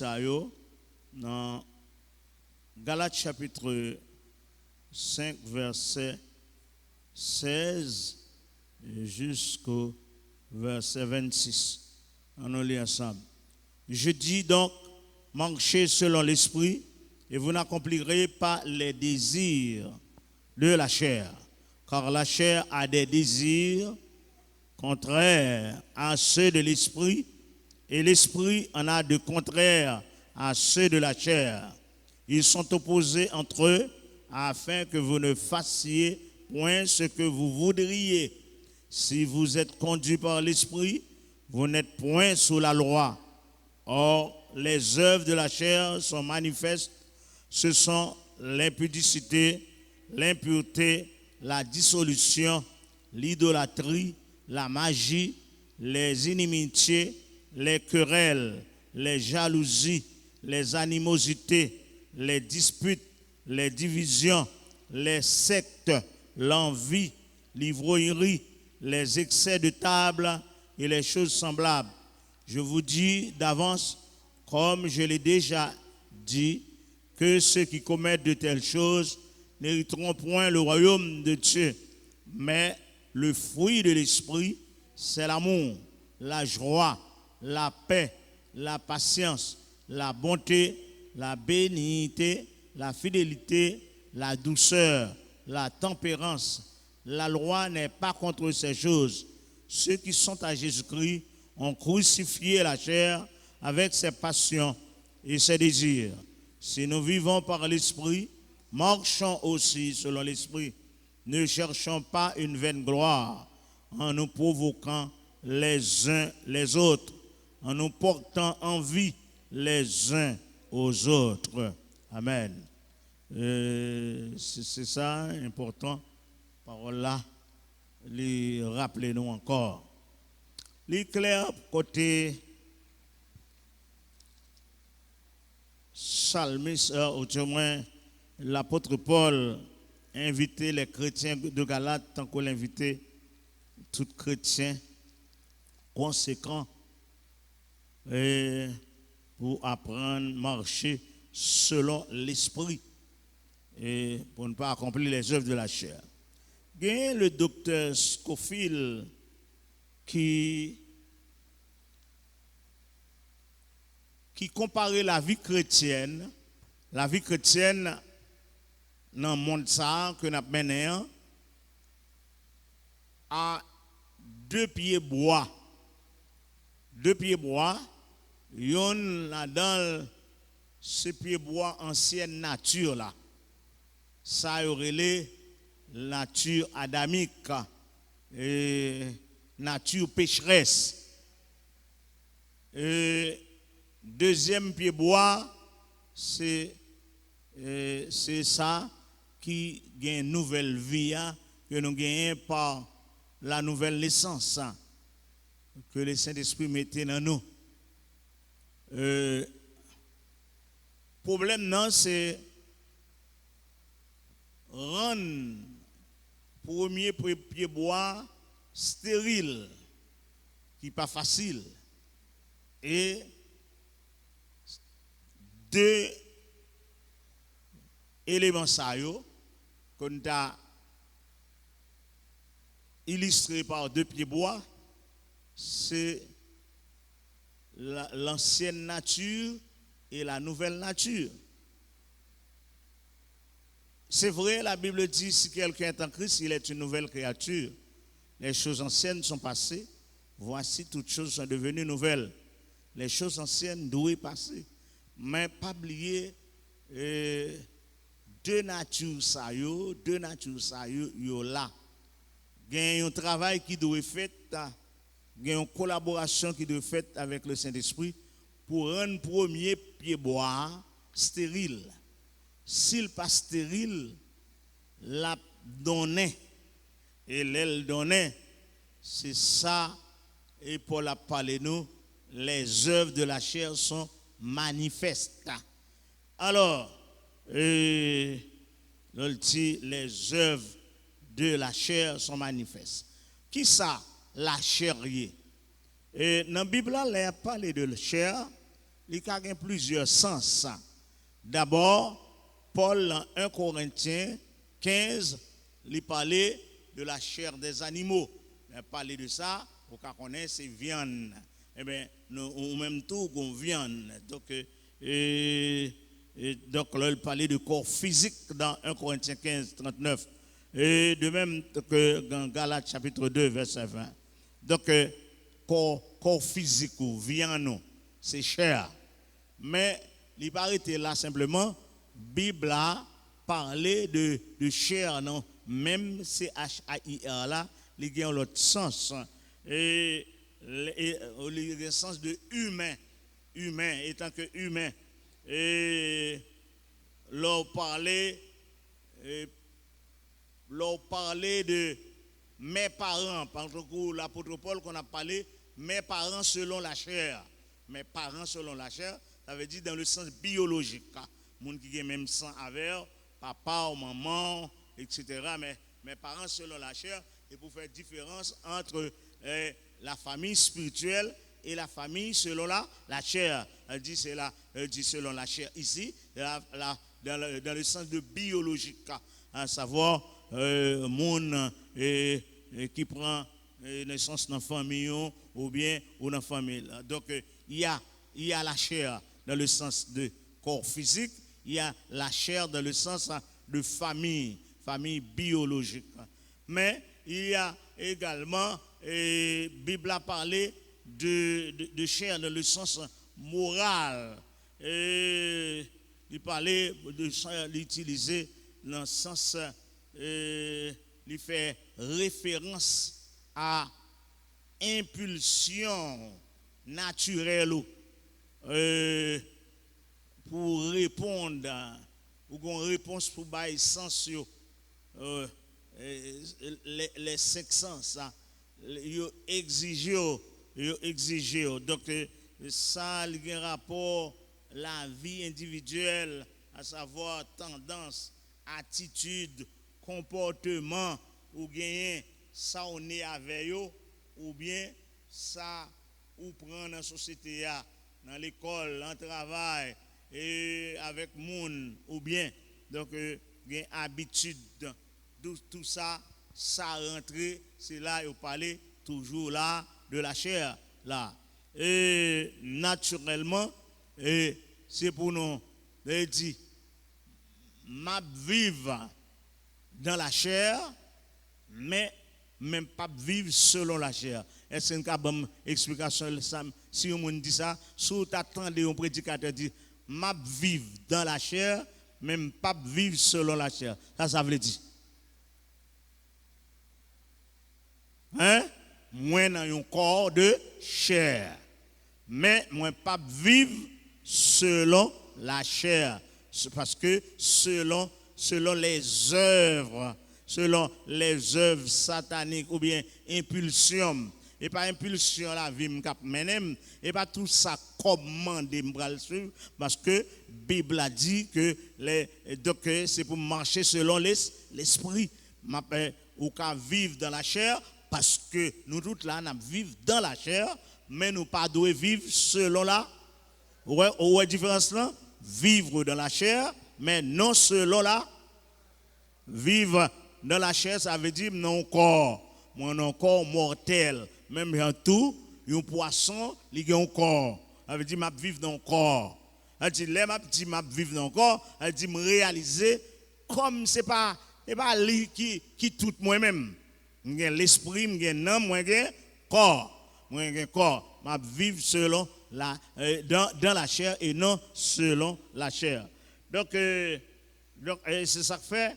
ça yo dans Galates chapitre 5 verset 16 jusqu'au verset 26. On lit ensemble. Je dis donc, marchez selon l'esprit et vous n'accomplirez pas les désirs de la chair, car la chair a des désirs contraires à ceux de l'esprit et l'esprit en a de contraires à ceux de la chair. Ils sont opposés entre eux afin que vous ne fassiez point ce que vous voudriez. Si vous êtes conduits par l'esprit, vous n'êtes point sous la loi. Or, les œuvres de la chair sont manifestes. Ce sont l'impudicité, l'impureté, la dissolution, l'idolâtrie, la magie, les inimitiés, les querelles, les jalousies, les animosités, les disputes, les divisions, les sectes, l'envie, l'ivrognerie, les excès de table et les choses semblables. Je vous dis d'avance, comme je l'ai déjà dit, que ceux qui commettent de telles choses n'hériteront point le royaume de Dieu. Mais le fruit de l'esprit, c'est l'amour, la joie, la paix, la patience, la bonté, la bénignité, la fidélité, la douceur, la tempérance. La loi n'est pas contre ces choses. Ceux qui sont à Jésus-Christ ont crucifié la chair avec ses passions et ses désirs. Si nous vivons par l'esprit, marchons aussi selon l'esprit. Ne cherchons pas une vaine gloire en nous provoquant les uns les autres, en nous portant envie les uns aux autres. Amen. C'est ça, important. Parole là, les rappelez-nous encore. Les clairs côté psalmiste, ou du moins l'apôtre Paul invitait les chrétiens de Galates tant qu'on l'invitait tout chrétien conséquent pour apprendre à marcher selon l'esprit et pour ne pas accomplir les œuvres de la chair. Il y a le docteur Scofield qui comparait la vie chrétienne dans le monde ça que nous avons mené à deux pieds bois. Deux pieds bois, yon là dans ce pied bois ancienne nature là. Ça aurait les nature adamique et nature pécheresse. Et deuxième pied bois, c'est ça qui gagne une nouvelle vie que nous gagnons par la nouvelle naissance que le Saint-Esprit mettait dans nous. Problème non, c'est rendre premier pied bois stérile, qui n'est pas facile. Et deux éléments ça qu'on a illustré par deux pieds bois, c'est l'ancienne nature et la nouvelle nature. C'est vrai, la Bible dit, si quelqu'un est en Christ, il est une nouvelle créature. Les choses anciennes sont passées, voici toutes choses sont devenues nouvelles. Les choses anciennes doivent passer. Mais pas oublier deux natures ça yo là. Il y a un travail qui doit être fait, il y a une collaboration qui doit être faite avec le Saint-Esprit pour rendre premier pied bois stérile. S'il pas stérile, la donnée et l'aile donnée, c'est ça. Et Paul a parlé nous, les œuvres de la chair sont manifestes. Alors, les œuvres de la chair sont manifestes. Qui ça, la chair? Et dans la Bible, il a parlé de la chair, il y a plusieurs sens. D'abord, Paul, en 1 Corinthiens 15, il parlait de la chair des animaux. Il parlait de ça, vous connaissez, c'est viande. Eh bien, nous même tout, qu'on viande. Donc, là, il parlait de corps physique dans 1 Corinthiens 15, 39. Et de même que dans Galates chapitre 2, verset 20. Donc, corps physique ou viande, c'est chair. Mais, il n'est pas arrêté là simplement. Bible a parlé de chair, non? Même C-H-A-I-R là, il y a l'autre sens. Et le sens de humain. Humain, étant que humain. Et leur parler de mes parents, par exemple, l'apôtre Paul qu'on a parlé, mes parents selon la chair. Mes parents selon la chair, ça veut dire dans le sens biologique. Moun qui a même sang avec, papa ou maman, etc. Mais mes parents selon la chair, et pour faire différence entre la famille spirituelle et la famille selon la chair. Elle dit selon la chair ici, dans le sens de biologique, à savoir moun qui prend naissance dans la famille ou bien dans la famille. Donc il y a la chair dans le sens de corps physique, il y a la chair dans le sens de famille biologique. Mais il y a également, la Bible a parlé de chair dans le sens moral. Il parlait de l'utiliser dans le sens, il fait référence à impulsion naturelle pour répondre ou une réponse pour bailler sens les cinq sens ils exigent donc ça a un rapport la vie individuelle, à savoir tendance, attitude, comportement ou bien ça on est avec eux ou bien ça ou prend dans la société dans l'école, dans le travail et avec monde ou bien donc bien habitude tout ça rentre, c'est là il parler toujours là de la chair là et naturellement et c'est pour nous dire m'a vivre dans la chair mais même pas vivre selon la chair. Est-ce une bonne explication si on dit ça, si vous attendez un prédicateur dit m'a vivre dans la chair, même pas vivre selon la chair. Ça veut dire. Hein? Moi dans un corps de chair. Mais moi pas vivre selon la chair. Parce que selon les œuvres sataniques ou bien impulsions, et pas impulsion la vie m'kap menem, et pas tout ça commandé m'bral suivre, parce que Bible a dit que donc c'est pour marcher selon l'esprit. Ou qu'à vivre dans la chair, parce que nous tous là, nous vivons dans la chair, mais nous pas devons vivre selon la. Ouais, différence là? Vivre dans la chair, mais non selon la. Vivre dans la chair, ça veut dire non corps, mon corps mortel. Même en tout, un poisson, il a un corps. Ça veut dire m'a vivre dans le corps. Elle dit m'a vivre dans le corps, elle dit me réaliser comme c'est pas lui qui tout moi-même. J'ai l'esprit, j'ai l'âme, j'ai corps. J'ai corps, m'a vivre selon dans la chair et non selon la chair. Donc c'est ça que fait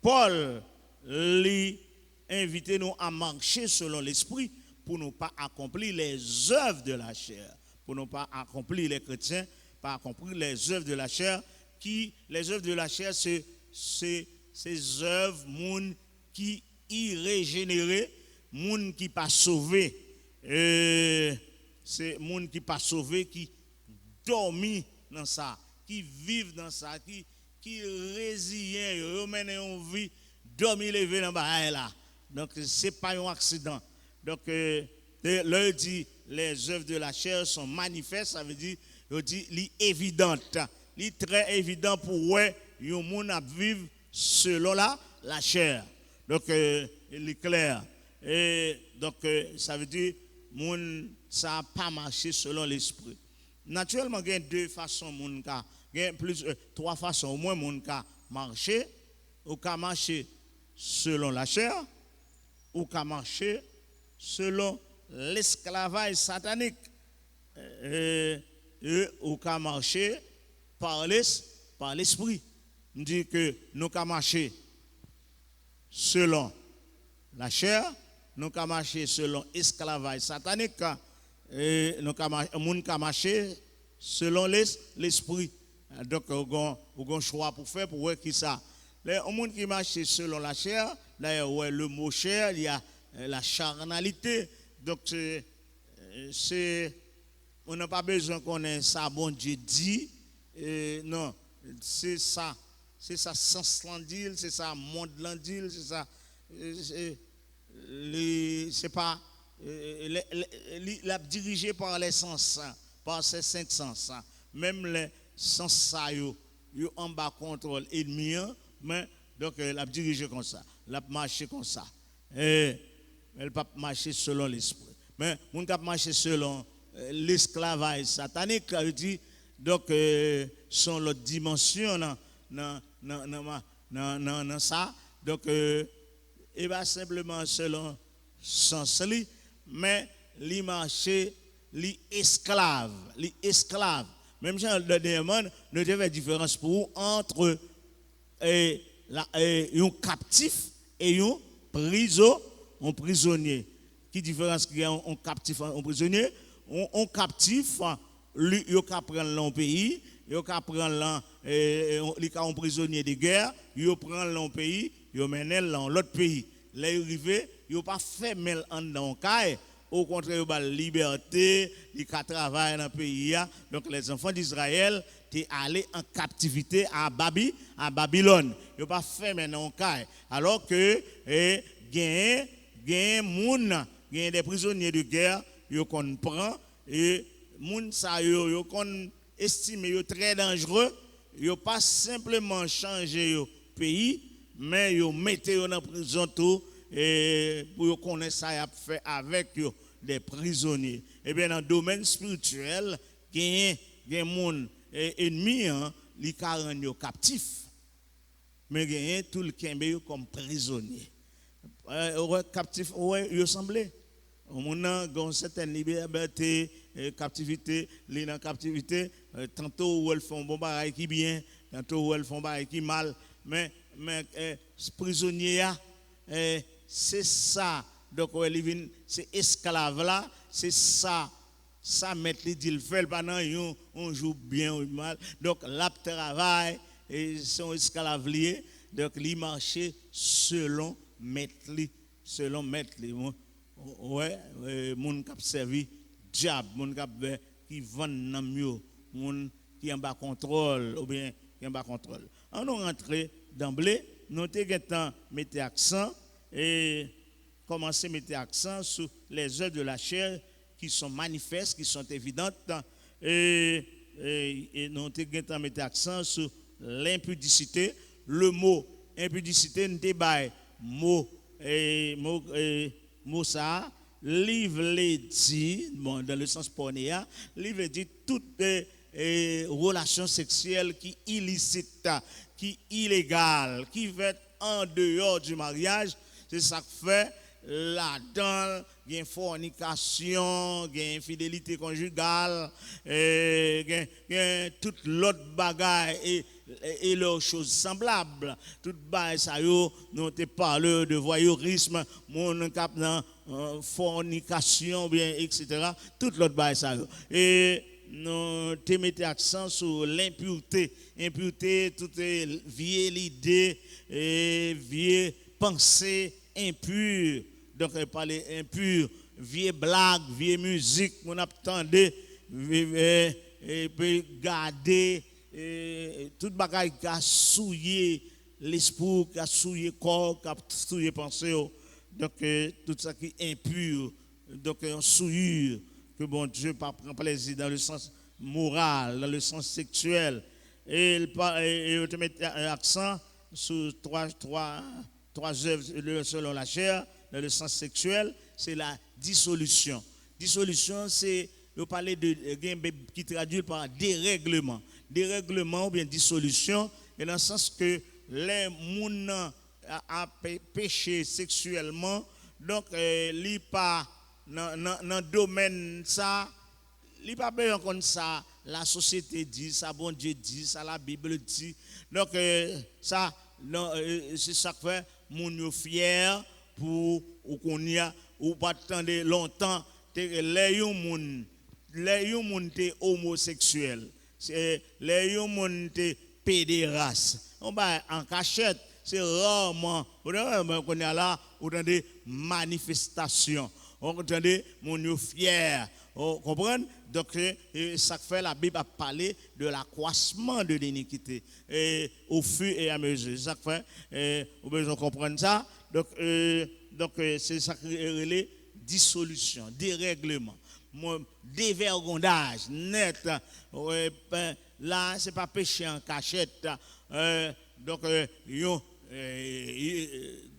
Paul lui invite nous à marcher selon l'esprit pour ne pas accomplir les œuvres de la chair. Pour ne pas accomplir les chrétiens, pas accomplir les œuvres de la chair. Les œuvres de la chair, c'est ces œuvres, moun qui irrégénéré, moun qui pas sauvé. C'est moun qui pas sauvé, qui dormi dans ça, qui vivent dans ça, qui résilient, ils mènent une vie, dormi levé dans bas là. Donc c'est pas un accident. Donc leur dit les œuvres de la chair sont manifestes, ça veut dire, il dit, li évidente. Li très évident pour ouais, yon moun a vivre selon la chair. Donc, il est clair. Et donc, ça veut dire, moun, ça n'a pas marché selon l'esprit. Naturellement, il y a deux façons, moun ka, il y a trois façons, au moins, moun ka marcher, ou ka marcher selon la chair, ou ka marcher selon l'esclavage satanique, ou ka marcher par l'esprit. On dit que nous ka marcher selon la chair, nous ka marcher selon l'esclavage satanique, et nous ka marcher selon l'esprit. Donc, on a un choix pour faire pour voir qui ça. Les gens qui marchent selon la chair, d'ailleurs, ouais, le mot chair, il y a la charnalité. Donc, on n'a pas besoin qu'on ait ça, bon Dieu dit. Non, c'est ça sens l'andil, c'est ça monde l'andil, c'est ça. C'est pas la dirigé par les sens, par ces cinq sens. Même les sens ça, yo en bas contrôle ennemi, mais donc la dirigé comme ça, la marché comme ça. Et elle pas marcher selon l'esprit. Mais mon cap marcher selon l'esclavage satanique, il dit donc sont l'autre dimension dans ça. Donc et pas simplement selon sens li, mais li marcher li esclave. Même si le démon ne fait différence pour entre un captif et un prisonnier. Qui différence qu'il y a un captif et un prisonnier? Un captif, lui, il peut prendre l'un pays, il peut prendre un prisonnier de guerre, il prend l'un pays, il mène dans l'autre pays. Là, il arrive, il ne pas faire mal en dans le au contraire, il a la liberté, il a travaillé dans le pays. Donc, les enfants d'Israël étaient allés en captivité à Babylone. Ils n'ont pas fait maintenant cas. Alors que, il y a des prisonniers de guerre, ils comprennent, et les gens estiment très dangereux. Ils n'ont pas simplement changé le pays, mais ils mettent dans la prison tout. Et pour connaître ça, il a fait avec des prisonniers. Et bien, dans le domaine spirituel, il y a des gens ennemis, qui sont captifs. Mais il y a tout le qui comme prisonnier. Captif, il ressemble. On a une certaine liberté, captivité, les dans captivité, tantôt où elles font bon bagage qui bien, tantôt où elles font bagage qui mal. Mais prisonnier, c'est ça. Donc, c'est esclave là, c'est ça. Ça met les dit le fait pendant on joue bien ou mal. Donc, là, travail et son esclave lié. Donc, il marche selon mettre ouais, moun k'ap servi diable, moun k'ap qui vend nan mieux, moun qui en bas contrôle ou bien qui en bas contrôle. On nous rentrer d'emblée, nous t'ai mettre accent et commencer à mettre accent sur les œuvres de la chair qui sont manifestes, qui sont évidentes et nous t'ai mettre accent sur l'impudicité. Le mot impudicité nous t'ai mot ça, livre les dit, bon, dans le sens pornéa, livre dit toutes les relations sexuelles qui illicites, qui illégales, qui vont être en dehors du mariage, c'est ça que fait là-dedans, il y a fornication, il y a infidélité conjugale, il y a toute l'autre bagaille et leurs choses semblables. Tout bagaille ça yo, nous te parlé de voyeurisme, mon cap dans fornication bien etc. Toute l'autre bagaille ça yo. Et nous te mettons accent sur l'impureté, toutes les vieilles idées et vieilles pensées impures. Donc, parler impur, vieille blague, vieille musique, on attendait, et puis garder, toute bagaille qui a souillé l'esprit, qui a souillé le corps, qui a souillé la pensée. Donc, tout ça qui est impur, donc, on souillure. que bon Dieu pas prend plaisir dans le sens moral, dans le sens sexuel. Et il te met accent sur trois œuvres selon la chair, dans le sens sexuel, c'est la dissolution. Dissolution, c'est, vous parlez de qui traduit par dérèglement. Dérèglement ou bien dissolution, et dans le sens que les gens a péché sexuellement, donc li pas dans le domaine ça, li pas bien comme ça, la société dit, ça bon Dieu dit, ça la Bible dit. Donc ça c'est ça que fait moun yo fier pour ou qu'on y a ou pas attendre longtemps les yon moun te homosexuel, les yon moun te pédéraste. On va en cachette, c'est rarement on est là, on a des manifestations. On entend mon yo fier. Vous comprenez? Donc, ça fait la Bible a parlé de l'accroissement de l'iniquité au fur et à mesure. Ça fait, vous besoin comprendre ça. Donc c'est ça qui est les dissolution, dérèglement, dévergondage net. Là, c'est pas péché en cachette. Donc,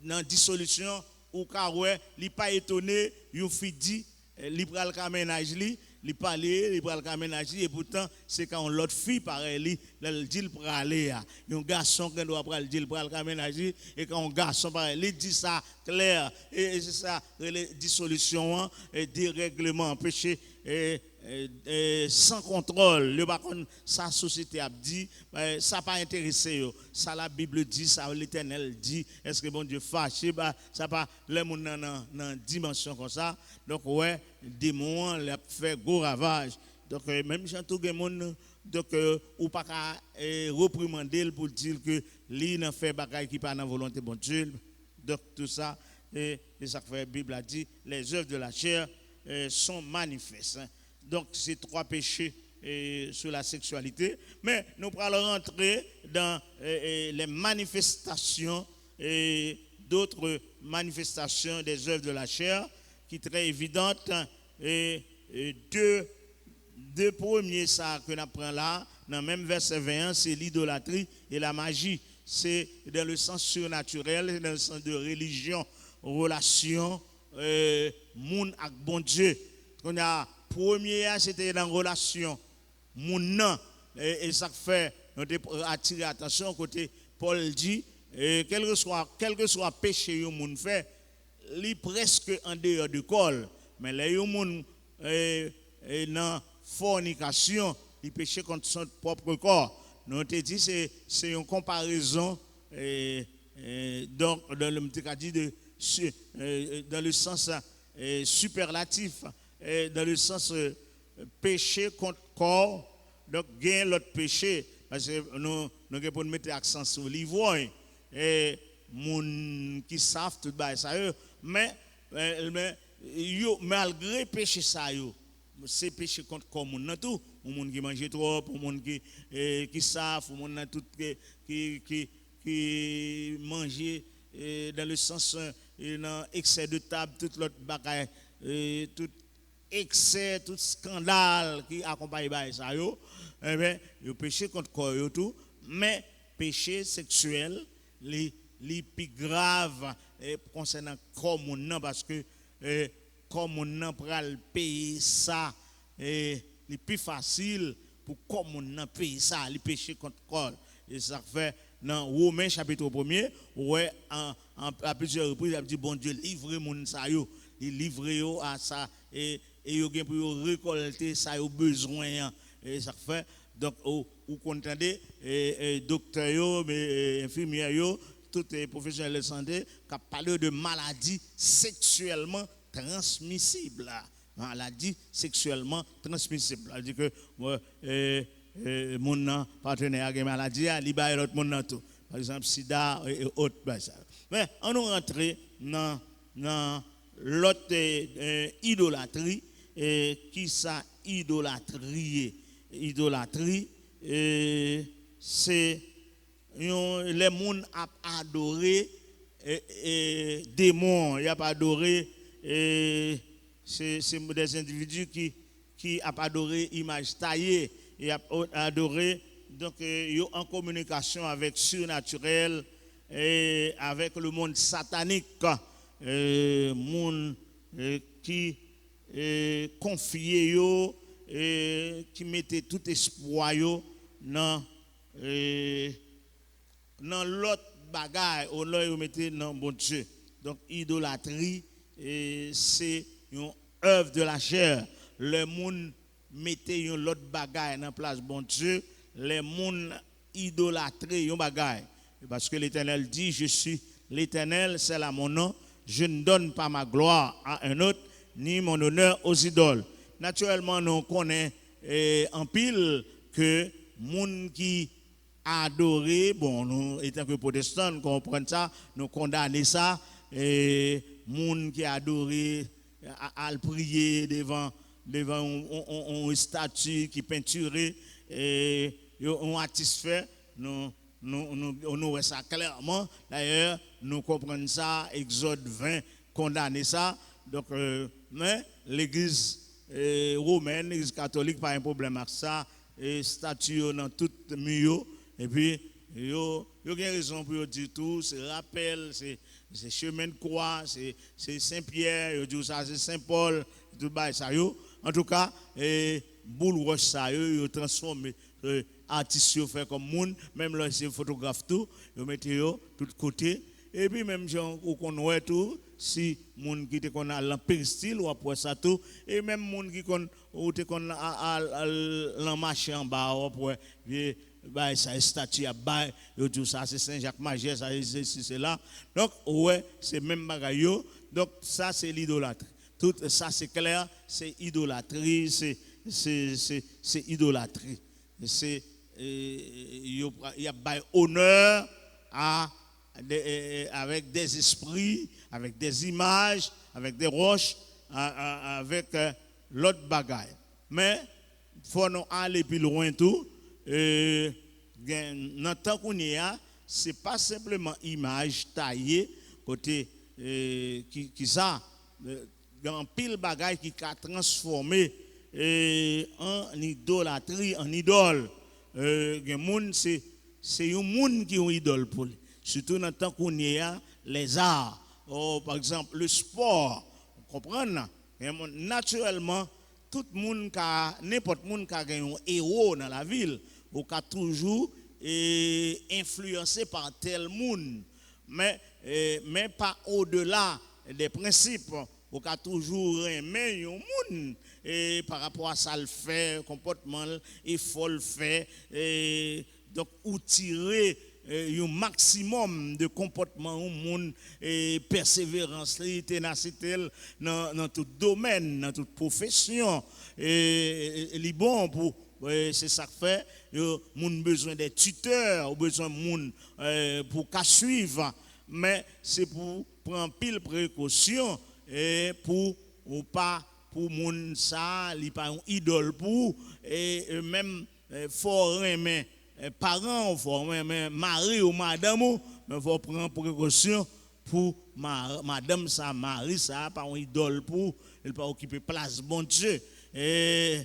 dans dissolution, ou car ouais, il pas étonné, il fait dit, il pral ka ménage li, il parle, il pral ka ménage et pourtant c'est quand l'autre fille pareil, il dit il pral aller a. Un garçon qui doit pral dire il pral ka ménage et quand un garçon pareil, il dit ça clair et c'est ça les dissolution et dérèglement, péché sans contrôle, le baron sa société a dit ça pas intéressé yo, ça la Bible dit, ça l'Éternel dit, est-ce que bon Dieu fâché ça pas les moun dans dimension comme ça. Donc ouais, démon l'a fait gros ravage. Donc même si tout le monde donc ou pas qu'à reprimander pour dire que lui n'a fait bagaille qui pas dans volonté bon Dieu. Donc tout ça et ça fait la Bible a dit les œuvres de la chair sont manifestes. Donc, c'est trois péchés sur la sexualité. Mais nous allons rentrer dans les manifestations et d'autres manifestations des œuvres de la chair qui sont très évidentes. Et deux premiers, ça que nous apprenons là, dans le même verset 21, c'est l'idolâtrie et la magie. C'est dans le sens surnaturel, dans le sens de religion, relation, monde avec bon Dieu. On a premier, c'était dans la relation. Mon et ça fait attirer attention côté Paul dit quel que soit péché que moun fait, li presque en dehors du col, mais les moun dans fornication, il péché contre son propre corps. Nous te dit c'est une comparaison donc dans le sens superlatif. Dans le sens péché contre corps, donc gain l'autre péché, parce que nous pour mettre l'accent sur l'ivrogne, et moun qui savent tout ça, mais malgré péché ça, c'est péché contre corps, moun nan tout, ou moun qui mange trop, ou moun qui savent, ou moun nan tout qui mange dans le sens dans excès de table, toute l'autre bagaille, tout excès, tout scandale qui accompagne ça eh bien, le péché contre corps tout, mais péché sexuel les plus grave concernant corps mon parce que corps mon pral payer ça et les plus facile pour corps mon payer ça les péchés contre corps et ça fait dans Romains chapitre 1er ouais à plusieurs reprises il a dit bon Dieu livre mon ça yo il livre yo à ça et yo gen pour récolter ça yo besoin et ça fait donc ou contendez docteur yo infirmière yo tous les professionnels de santé qui parlent de maladies sexuellement transmissibles maladies sexuellement transmissibles c'est-à-dire que mon partenaire a une maladie il ba l'autre monde tout par exemple sida et autres mais on nous rentrer dans l'autre idolâtrie qui ça idolâtrie c'est les gens a adoré démons il a pas adoré c'est des individus qui a adoré image taillée et a adoré donc yo en communication avec surnaturel et avec le monde satanique monde qui confié yo qui mettait tout espoir yo dans l'autre bagaille au lieu de mettre dans bon Dieu. Donc idolâtrie c'est une œuvre de la chair. Le monde mettait une l'autre bagaille dans place bon Dieu, les monde idolâtré une bagaille parce que l'Éternel dit je suis l'Éternel, c'est là mon nom, je ne donne pas ma gloire à un autre ni mon honneur aux idoles. Naturellement nous connaissons en pile que monde qui adoré, bon, nous, étant que protestants, nous comprenons ça, nous condamnons ça, et monde qui adoré, à prier devant une statue qui peinturée, et on satisfait, nous voyons ça clairement. D'ailleurs, nous comprenons ça, Exode 20, condamner ça. Donc, mais l'église romaine, l'église catholique, pas un problème avec ça, et statue dans tout milieu. Et puis, il y a raison pour dire tout, c'est rappel, c'est chemin de croix, c'est Saint-Pierre, il dit ça, c'est Saint-Paul, tout ça. En tout cas, boule roche ça, il transforme artistes fait comme monde, même là c'est photographe tout, ils mettent tout côté. Et puis même gens qu'on voit tout, si monde qui te qu'on a l'empéristyle ou après ça tout, et même monde qui qu'on ou te qu'on a marché en bas après bah ça statue à bas, yo tout ça c'est Saint-Jacques Majeur, ça c'est là. Donc ouais, c'est même bagaille. Donc ça c'est l'idolâtrie. Tout ça c'est clair, c'est idolâtrie, c'est idolâtrie. C'est il y a honneur à avec des esprits, avec des images, avec des roches, avec l'autre bagaille. Mais il faut nous aller plus loin tout. Dans le temps qu'on y a, ce n'est pas simplement image taillée, côté qui ça, dans pile bagaille qui a transformé en idolâtrie, en idole. C'est un monde qui est une idole pour lui. Surtout dans le temps qu'on y a, les arts, par exemple le sport, vous comprenez? Naturellement, tout le monde, n'importe qui a un héros dans la ville, ou qui a toujours influencé par tel monde, mais pas au-delà des principes, ou qui a toujours aimé un monde. Et par rapport à ça, le fait, comportement, il faut le faire, donc ou tirer un maximum de comportement au monde et persévérance, ténacité dans tout domaine, dans toute profession. Et il est bon pour, c'est ça que fait, moun besoin des tuteurs, ou besoin de moun pour qu'à suivre, mais c'est pour prendre pile précaution et pour ou pas pour moun ça, il pas un idole pour et même fort aimer parents, faut même mari ou madame, mais faut prendre précaution pour madame ça, mari ça, pas un idole pour, il pas occuper place bon Dieu. Et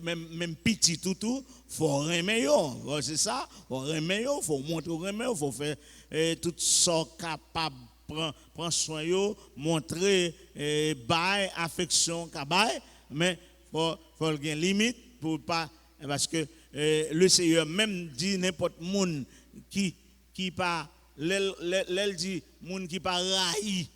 même petit tout, faut aimer yo, c'est ça, faut aimer yo, faut montrer aimer, faut faire tout ça capable prendre soin yo, montrer bail affection kabay, mais faut avoir une limite pour pas parce que le Seigneur même dit n'importe monde qui pas l'elle dit monde qui pas raï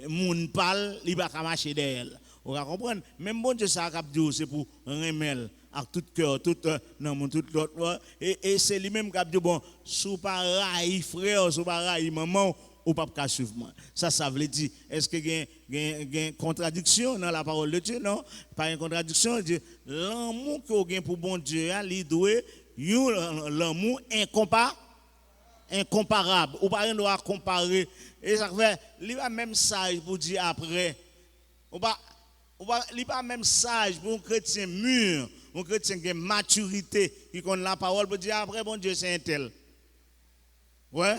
monde parle il va marcher derrière. On va comprendre même bon Dieu ça cap dit c'est pour remettre avec tout cœur tout non tout l'autre et c'est lui même cap dit bon sous pas raï frère sous pas raï maman ou pas qu'à suivre moi. Ça veut dire est-ce que il y a une contradiction dans la parole de Dieu? Non, pas une contradiction. L'amour que vous avez pour bon Dieu, il doit l'amour incomparable. Ou pas doit comparer. Et ça fait, il va même sage pour dire après. Il pas même sage pour un chrétien mûr, un chrétien qui a maturité, qui connaît la parole pour dire après bon Dieu c'est un tel. Ouais.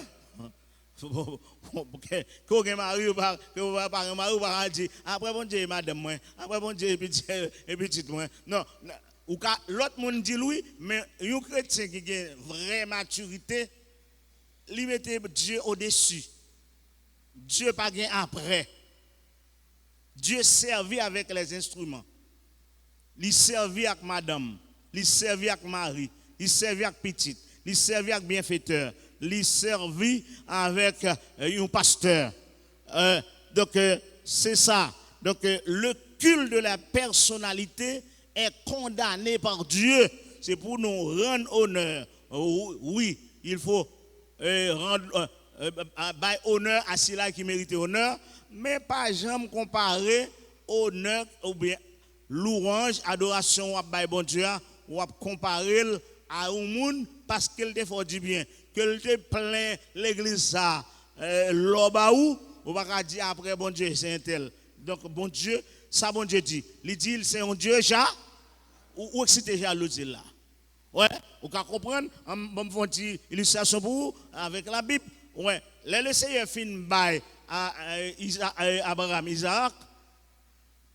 Que mari ou pas un mari ou pas dire après bon Dieu madame moi après bon Dieu et petite moi non ou l'autre monde dit oui mais un chrétien qui a une vraie maturité lui mettait Dieu au-dessus. Dieu pas gain après. Dieu servit avec les instruments. Il servit avec madame, il servit avec mari, il servit avec petite, il servit avec bienfaiteur, il servit avec un pasteur. Donc c'est ça. Donc le culte de la personnalité est condamné par Dieu. C'est pour nous rendre honneur. Oui, il faut rendre honneur à ceux-là qui méritent honneur, mais pas jamais comparer honneur ou bien louange, adoration à bon Dieu, ou à comparer à un monde parce qu'il te fait du bien, qu'il te plein l'église ça, l'obaou, on va dire après bon Dieu c'est un tel. Donc bon Dieu, ça bon Dieu dit, il dit c'est un Dieu ja ou excité jaloux là. Ouais, vous pouvez comprendre, on va faire une illustration pour vous avec la Bible. Ouais, le Seigneur fin bail à Abraham, Isaac.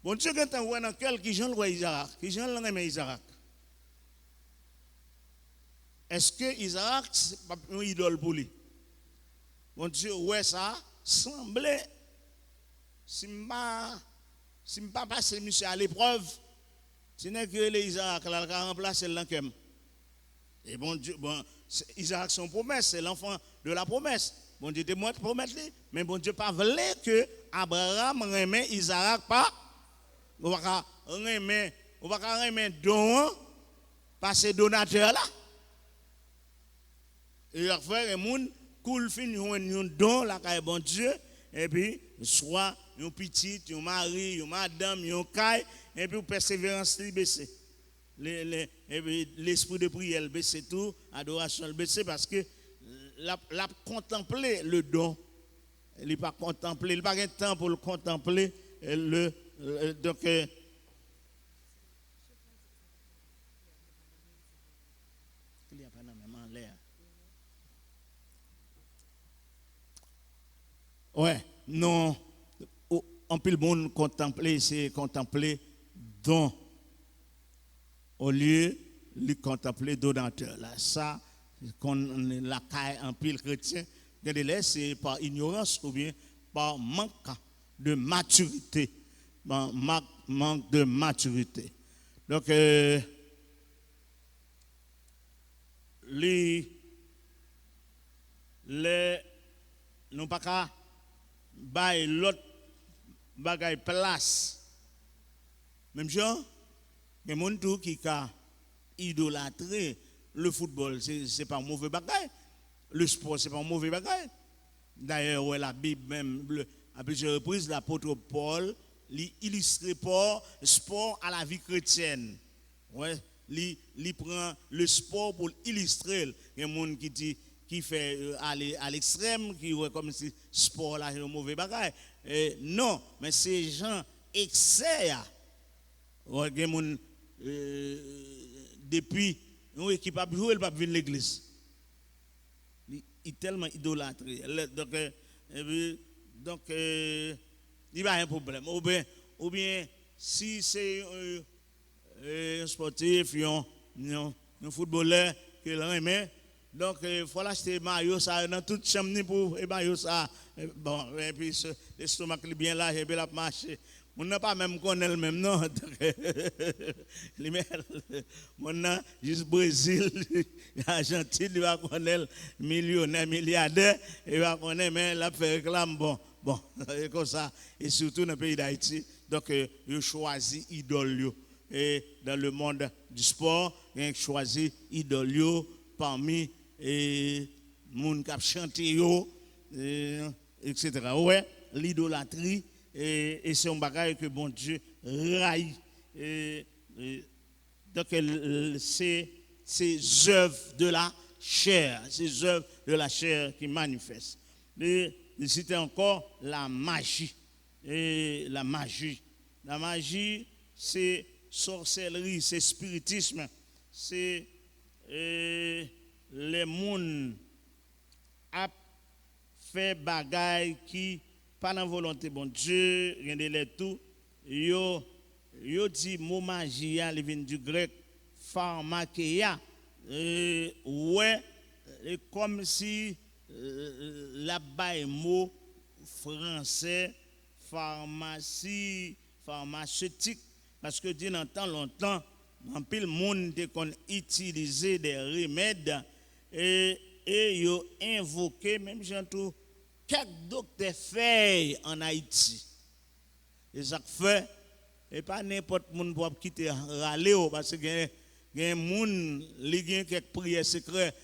Bon Dieu, quand on voit dans quel gens le Isaac, qui gens l'aime Isaac. Est-ce que Isaac c'est pas une idole pour lui? Bon Dieu, ouais ça semblait si pas passer monsieur à l'épreuve, ce n'est que les Isaac là qui remplacer l'enquête. Et bon Dieu, Isaac son promesse, c'est l'enfant de la promesse. Bon Dieu te montre promettre, mais bon Dieu pas voulait que Abraham remet Isaac pas. On va remettre don par ces donateurs là. Et leur frère et moun cool fin un don là bon Dieu et puis soit un petit, un mari, une madame, un caille et puis persévérance li baisser. L'esprit de prière baisser tout, adoration baisser parce que la contempler le don. Il n'est pas contemplé, il n'a pas de temps pour le contempler. Donc, il n'y a pas même en l'air. Ouais, non. En plus, le monde contempler, c'est contempler don. Au lieu de contempler donateur. Là, ça, qu'on la caille en pile chrétien, c'est par ignorance ou bien par manque de maturité. Manque de maturité. Donc, nous pas qu'à bailler l'autre bagaille place. Même genre, il y a des gens qui ont idolâtré le football, c'est pas un mauvais bagaille. Le sport, c'est pas un mauvais bagaille. D'ailleurs, ouais, la Bible même, à plusieurs reprises, l'apôtre Paul illustre le sport à la vie chrétienne. Ouais, il prend le sport pour illustrer. Il y a des gens qui fait aller à l'extrême, qui voit comme si le sport là est un mauvais bagaille. Non, mais ces gens excès. Ouais, il y a des gens depuis une équipe a joué, elle va venir l'église. Il est tellement idolâtré. Donc, il y a un problème. Ou bien si c'est un sportif, un footballeur qui l'aime, donc il faut l'acheter maillot ça dans toute chambre pour maillot ça. Bon, et puis l'estomac est bien là, et puis la marche. On n'a pas même connaît le même nom. Mon juste Brésil, Argentine, il va connaître millionnaire, milliardaire, il va connaître, mais la fait réclame, bon, et comme ça, et surtout dans le pays d'Haïti. Donc, il choisit idole. Et dans le monde du sport, il choisit idole parmi les gens qui chantent, etc. Ouais, l'idolâtrie. Et c'est un bagage que bon Dieu raille. Donc, c'est ces œuvres de la chair, ces œuvres de la chair qui manifestent. C'était encore la magie. Et la magie. La magie, c'est sorcellerie, c'est spiritisme, c'est les mondes à fait bagaille qui pas dans volonté bon Dieu, regardez les tout, yo dit mot magie il vient du grec pharmakeia, ouais, comme si la bail mot français pharmacie pharmaceutique parce que dit dans temps longtemps en pile monde qu'on utilisait des remèdes et yo invoqué même j'entends quelques docteurs fait en Haïti et ça fait et pas n'importe monde pour quitter râler parce que gen monde li gen quelques prières secrètes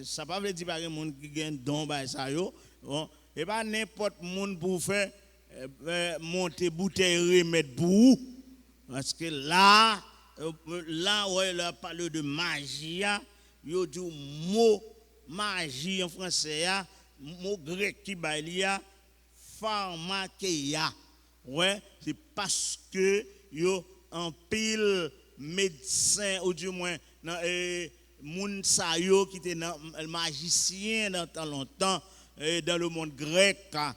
ça pas veut dire pas gen monde qui gen don ba ça yo bon et pas n'importe monde pour faire monter bouteille remède pour parce que là ouais là parle de magie yo dit mot magie en français mot grec qui ba lia pharmakeia ouais c'est parce que yo en pile médecin ou du moins moun sa yo qui était magicien dans tant longtemps dans le monde grec à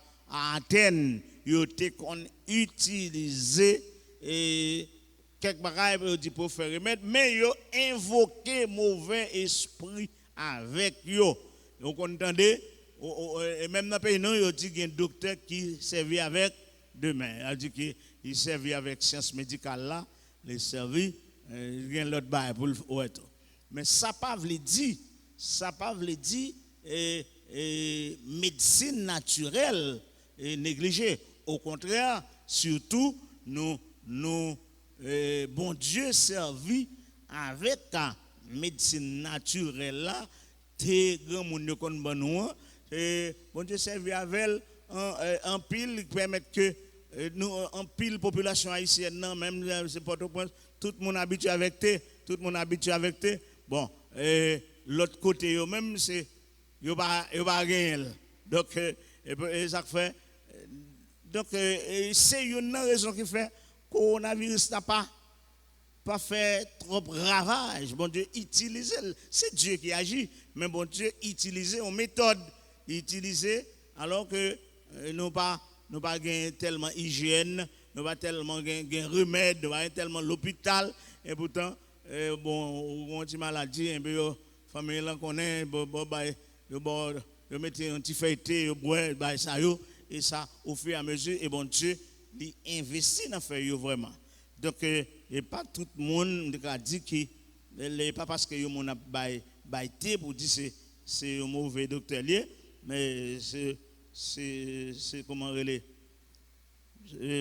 Athènes yo te qu'on utiliser quelques bagages pour faire remède mais yo invoqué mauvais esprit avec yo vous entendez et même dans pays non yo dit qu'il y a un docteur qui servait avec demain il dit qu'il servait avec science médicale là les servi il y a l'autre bail pour ouais mais ça pas veut dire médecine naturelle négligée au contraire surtout nous bon Dieu servi avec la médecine naturelle là te grand monde kon bon bon Dieu servi avec en pile qui permet que nous en pile population haïtienne non même c'est Port-au-Prince tout le monde habitué avec te bon l'autre côté yo même c'est yo pas gagner donc et ça fait donc c'est une raison qui fait coronavirus n'a pas fait trop ravage. Bon Dieu utilise, c'est Dieu qui agit, mais bon Dieu utilise une méthode, alors que nous pas gagné tellement hygiène, nous pas tellement gagné remède, nous pas tellement l'hôpital et pourtant bon on dit maladie un peu famille là connaît yo mettez un petit feuilleté yo boire ça yo et ça au fur et à mesure et bon Dieu il investit dans faire vraiment donc et pas tout le monde qui dit que pas parce que yo mon a baité pour dire c'est un mauvais docteur lié mais c'est comment relais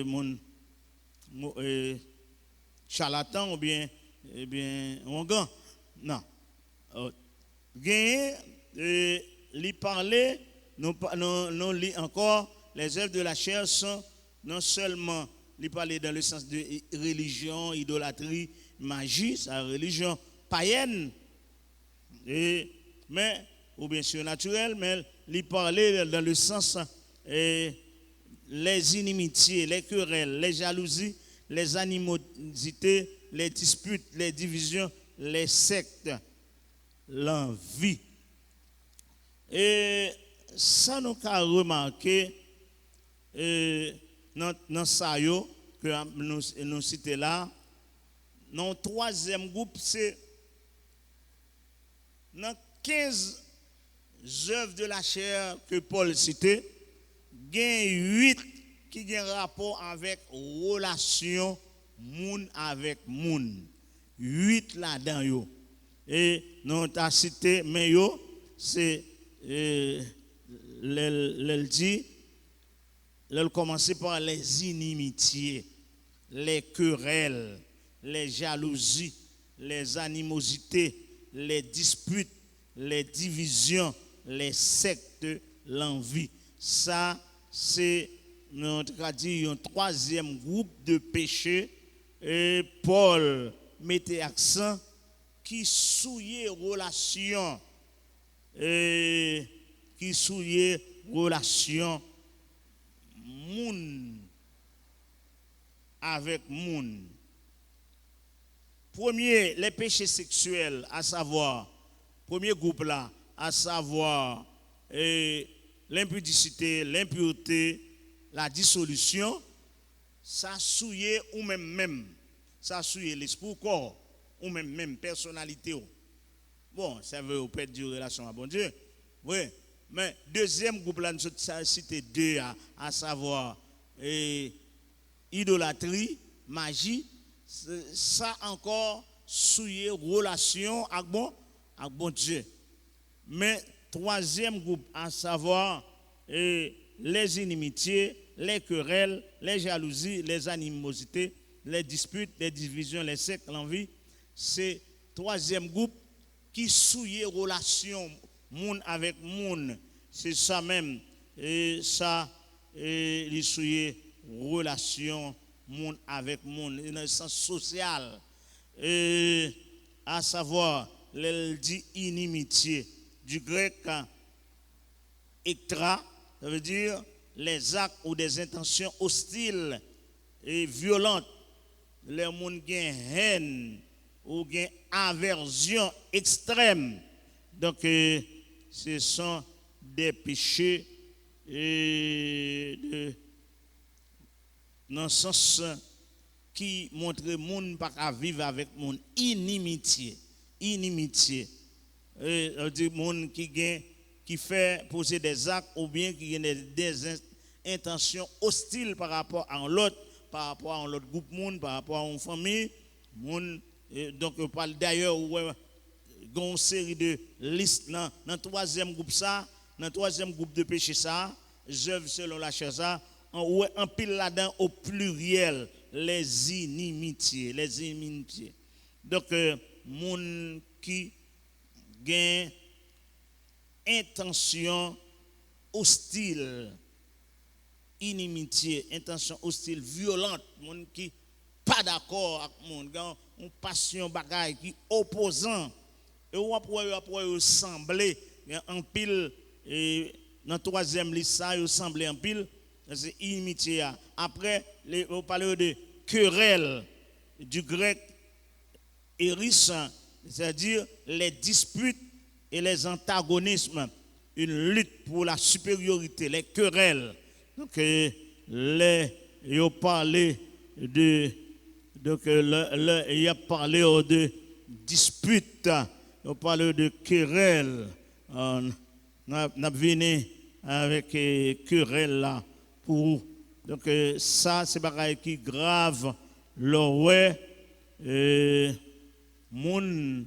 mon charlatan ou bien on gant non gagner lui parler non lit encore les œuvres de la chair sont non seulement lui parler dans le sens de religion, idolâtrie, magie, sa religion païenne, mais ou bien surnaturelle, mais lui parler dans le sens les inimitiés, les querelles, les jalousies, les animosités, les disputes, les divisions, les sectes, l'envie. Et ça nous a remarqué dans ça que nous citons là, dans le troisième groupe, c'est dans 15 œuvres de la chair que Paul citait, il y a 8 qui ont rapport avec relation moun avec moun. 8 là-dedans. Et nous avons cité, mais c'est dit, elle commence par les inimitiés, les querelles, les jalousies, les animosités, les disputes, les divisions, les sectes, l'envie. Ça, c'est notre dit un troisième groupe de péchés. Et Paul mettait accent qui souillait relation, moun avec moun. Premier, les péchés sexuels, à savoir, premier groupe là, à savoir l'impudicité, l'impureté, la dissolution, ça souille ou même, ça souille l'esprit corps, ou même personnalité. Bon, ça veut perdre de relation à bon Dieu. Oui, mais deuxième groupe là, nous avons cité deux, à savoir idolâtrie, magie, ça encore souiller relation avec bon Dieu. Mais troisième groupe, à savoir les inimitiés, les querelles, les jalousies, les animosités, les disputes, les divisions, les sectes, l'envie, c'est troisième groupe qui souille relation monde avec monde. C'est ça même, et ça, les souille relation monde avec monde, dans le sens social, à savoir, elle dit inimitié, du grec ektra, ça veut dire les actes ou des intentions hostiles et violentes, les gens qui ont haine ou qui ont aversion extrême. Donc, ce sont des péchés dans le sens qui montre que le monde ne peut pas vivre avec mon inimitié. Inimitié. Des monde qui fait poser des actes ou bien qui a des intentions hostiles par rapport à l'autre, par rapport à l'autre groupe monde, par rapport à une famille. Donc, on parle d'ailleurs une série de listes dans le troisième groupe ça, dans le troisième groupe de péché ça, œuvres selon la chair ça, en pile là-dedans au pluriel, les inimitiés. Donc, monde qui gagne intention hostile, inimitié, intention hostile, violente, monde qui pas d'accord avec monde, une passion bagaille qui opposant, et ou après sembler en pile dans la troisième liste ça, il semblait en pile, c'est inimitié. Après, on parle de querelle, du grec éris, c'est-à-dire les disputes et les antagonismes, une lutte pour la supériorité, les querelles. Donc, il a parlé de, il a parlé de disputes, il a parlé de querelles. On a venu avec querelles là pour. Donc, ça, c'est pareil qui grave le moun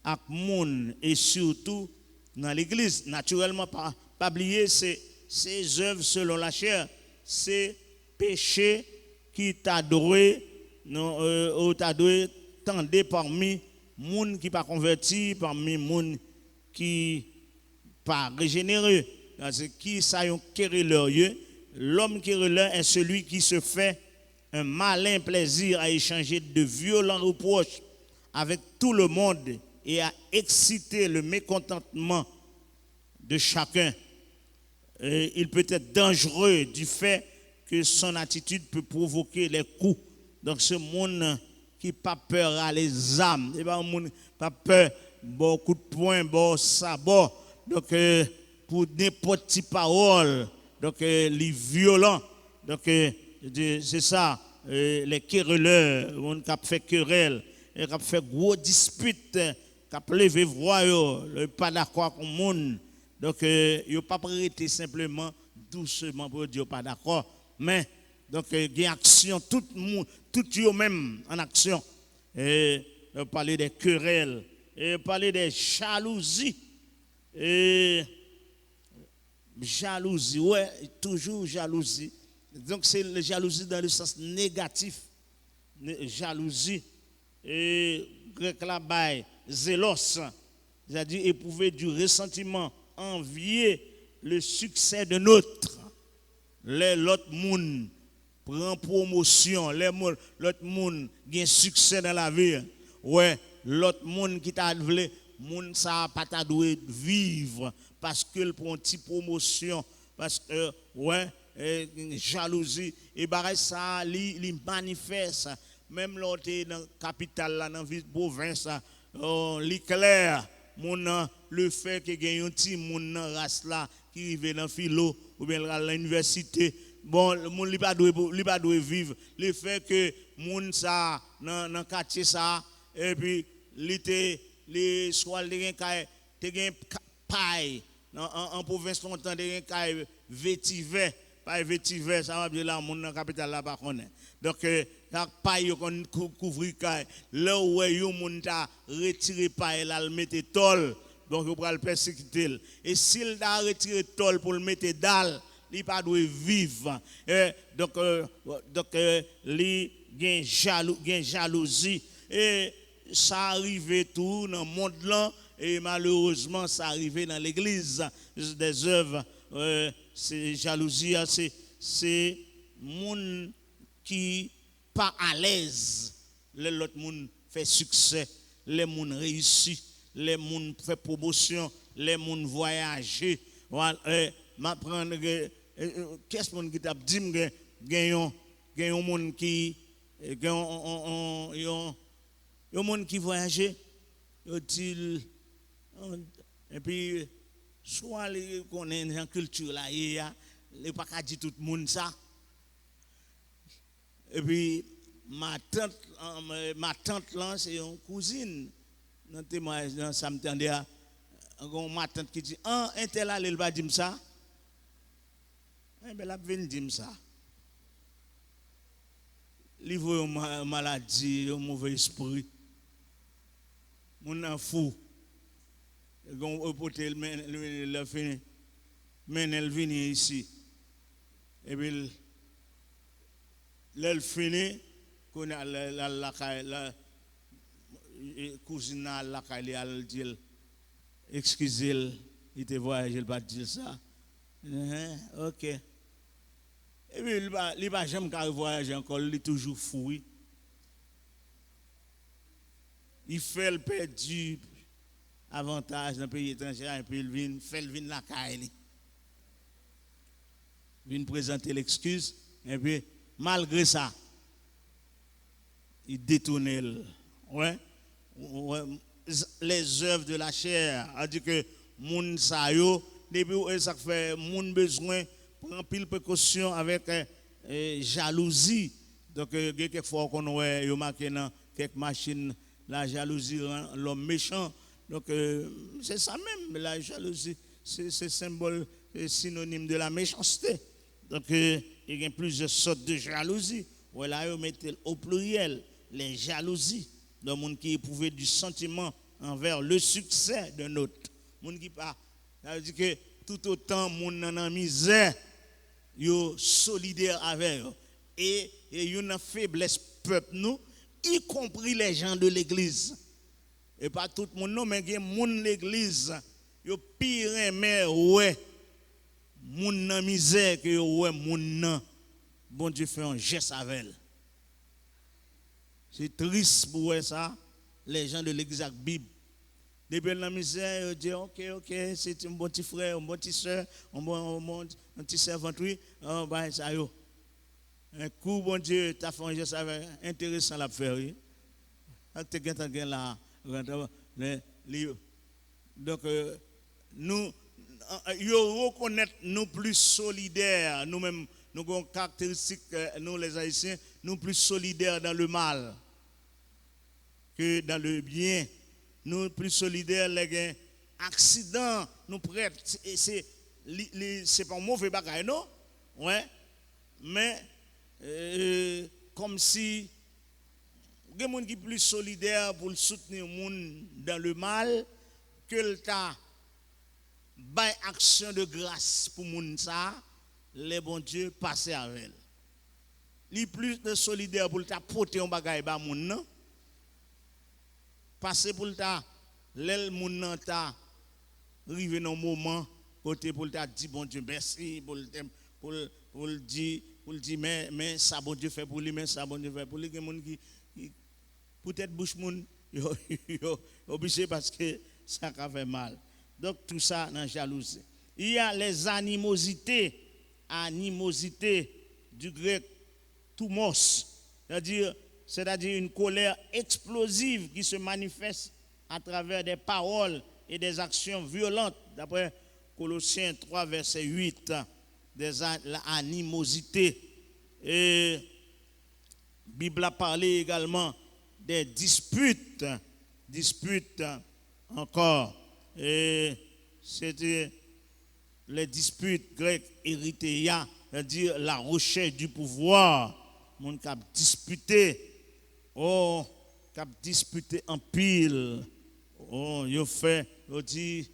ak moun et surtout dans l'église. Naturellement, pas oublier ces œuvres selon la chair, c'est péché qui t'a doué, ou t'a doué tendez parmi moun qui pas converti, parmi moun qui pas régénéré. C'est qui ça yon querelleur. L'homme querelleur est celui qui se fait un malin plaisir à échanger de violents reproches avec tout le monde et à exciter le mécontentement de chacun. Il peut être dangereux du fait que son attitude peut provoquer les coups. Donc ce monde qui n'a pas peur à les âmes, et pas un monde pas peur beaucoup de poing, bon sabot. Donc pour n'importe quelle parole, donc les violents. Donc c'est ça, les querelleurs, on qui fait querelle, qui fait gros dispute, qui a levé voix, pas d'accord avec le monde. Donc il ne pas prêter simplement doucement pour dire pas d'accord, mais donc il y a action, tout le même en action. Et parler des querelles, et parler des jalousies. Et jalousie, ouais, toujours jalousie. Donc c'est la jalousie dans le sens négatif. Jalousie. Et grec là-bas, zélos, c'est-à-dire éprouver du ressentiment, envier le succès de l'autre. L'autre monde prend promotion, l'autre monde gagne succès dans la vie. Ouais, l'autre monde qui t'a voulu, monde ça pas t'a doué vivre parce que prend une petite promotion, parce que ouais, jalousie et barrage ça li manifeste même l'autre dans la capitale là dans ville province li clair mon le fait que gagne un petit monde dans race là qui arrive dans philo ou bien à l'université. Bon, le monde li pas doit vivre le fait que monde ça dans quartier ça et puis les soit les gain paille en province longtemps des gain vétiver pas vétiver ça va dire là monde dans capitale là pas connaît. Donc paille qu'on couvrir là où yo monde ta retirer paille là le mettre tol donc on va le persécuter et s'il a retiré tol pour le mettre dalle il pas doit vivre donc li gen jalousie et ça arrive tout dans le monde là et malheureusement ça arrive dans l'église des œuvres c'est jalousie c'est monde qui pas à l'aise l'autre monde fait succès les monde réussit les monde fait promotion les monde voyager voilà m'apprendre qu'est-ce monde qui t'a dit gagnons monde qui yon monde qui voyager dit et puis soit les connaît dans culture là il pas qu'à dire tout le monde ça et puis ma tante là c'est une cousine dans témoignage dans ça me tendait ma tante qui dit un tel là il va dire ça ben la vient dire ça li voit une maladie un mauvais esprit mon en fou gon porter le fini mais elle vient ici et puis elle fini qu'on a la cousine la elle dit excusez il te voyage il pas dire ça OK et puis il va jamais voyager encore il est toujours fou il fait le perdu avantage dans le pays étranger et puis il vient la caille il vient présenter l'excuse et puis malgré ça il détourne ouais les œuvres de la chair a dit que moun sa yo depuis ça fait moun besoin prendre pile précaution avec jalousie donc quelquefois qu'on ouais yo marqué dans quelques machines la jalousie rend l'homme méchant donc c'est ça même la jalousie c'est symbole synonyme de la méchanceté donc il y a plusieurs sortes de jalousie voilà yo mettez au pluriel les jalousies de monde qui éprouve du sentiment envers le succès d'un autre monde qui pas ça veut dire que tout autant monde dans misère yo solidaire avec eux et une faiblesse peuple nous y compris les gens de l'église et pas tout le monde non mais gen monde l'église yo pire mais ouais monde dans misère que ouais monde bon Dieu fait un geste avec elle. C'est triste pour ça les gens de l'église avec Bible depuis la misère ils disent OK c'est un bon petit frère un bon petit soeur un petit servant oui bah ça yo un coup bon Dieu t'a fait un geste avec intéressant la faire oui tu là donc nous yo reconnaître nous plus solidaires nous-mêmes nous avons caractéristique nous les Haïtiens nous plus solidaires dans le mal que dans le bien nous plus solidaires les accidents nous prêtes c'est pas mauvais bagaille non ouais mais comme si il y a des gens qui sont plus solidaires pour soutenir les gens dans le mal que le temps bail action de grâce pour moun ça les bon Dieu passer avec elle li plus de solidaire pour ta porter un bagage ba moun nan passer pour ta l'el moun nan ta rive dans moment côté pour ta dit bon Dieu merci pour dire mais ça bon Dieu fait pour lui mais ça bon Dieu fait pour lui que moun qui peut-être bouche moun yo obligé parce que ça fait mal. Donc tout ça dans la jalousie. Il y a les animosités du grec thumos, c'est-à-dire une colère explosive qui se manifeste à travers des paroles et des actions violentes. D'après Colossiens 3, verset 8, des animosités. Et la Bible a parlé également des disputes encore. Et c'était les disputes grecques hérithéia, c'est-à-dire la recherche du pouvoir. Mon cap disputé, cap disputé en pile. Yo fait, yo dit,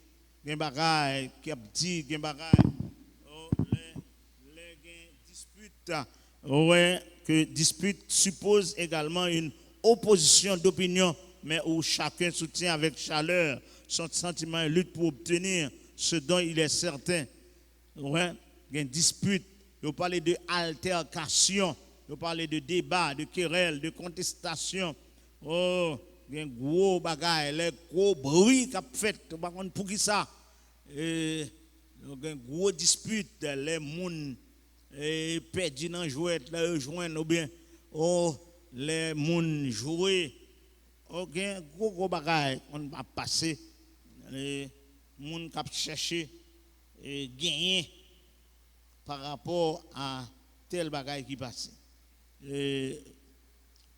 gen bagay, cap dit, gen bagay. Les disputes, que dispute suppose également une opposition d'opinion, mais où chacun soutient avec chaleur son sentiment et lutte pour obtenir ce dont il est certain. Ouais, il y a une dispute, vous parlez de altercation, vous parlez de débat, de querelle, de contestation. Oh, il y a un gros bagage, les gros bruit qu'a fait, pour qui ça? Il y a une grosse dispute, les gens perdus dans jouet, les joindre ou bien les gens jouer. Il y a un gros bagage, on va passer. Les gens qui cherchent et gagner par rapport à tel bagage qui passe.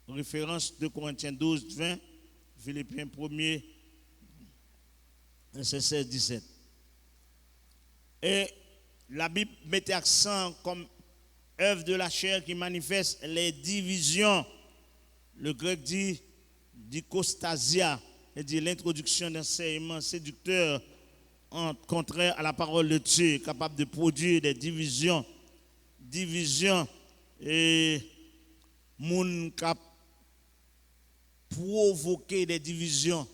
Référence de Corinthiens 12, 20, Philippiens 1er, verset 16, 17. Et la Bible met accent comme œuvre de la chair qui manifeste les divisions. Le grec dit dicostasia, c'est-à-dire l'introduction d'enseignements séducteurs contraire à la parole de Dieu, capable de produire des divisions. Divisions et moun cap provoquer des divisions.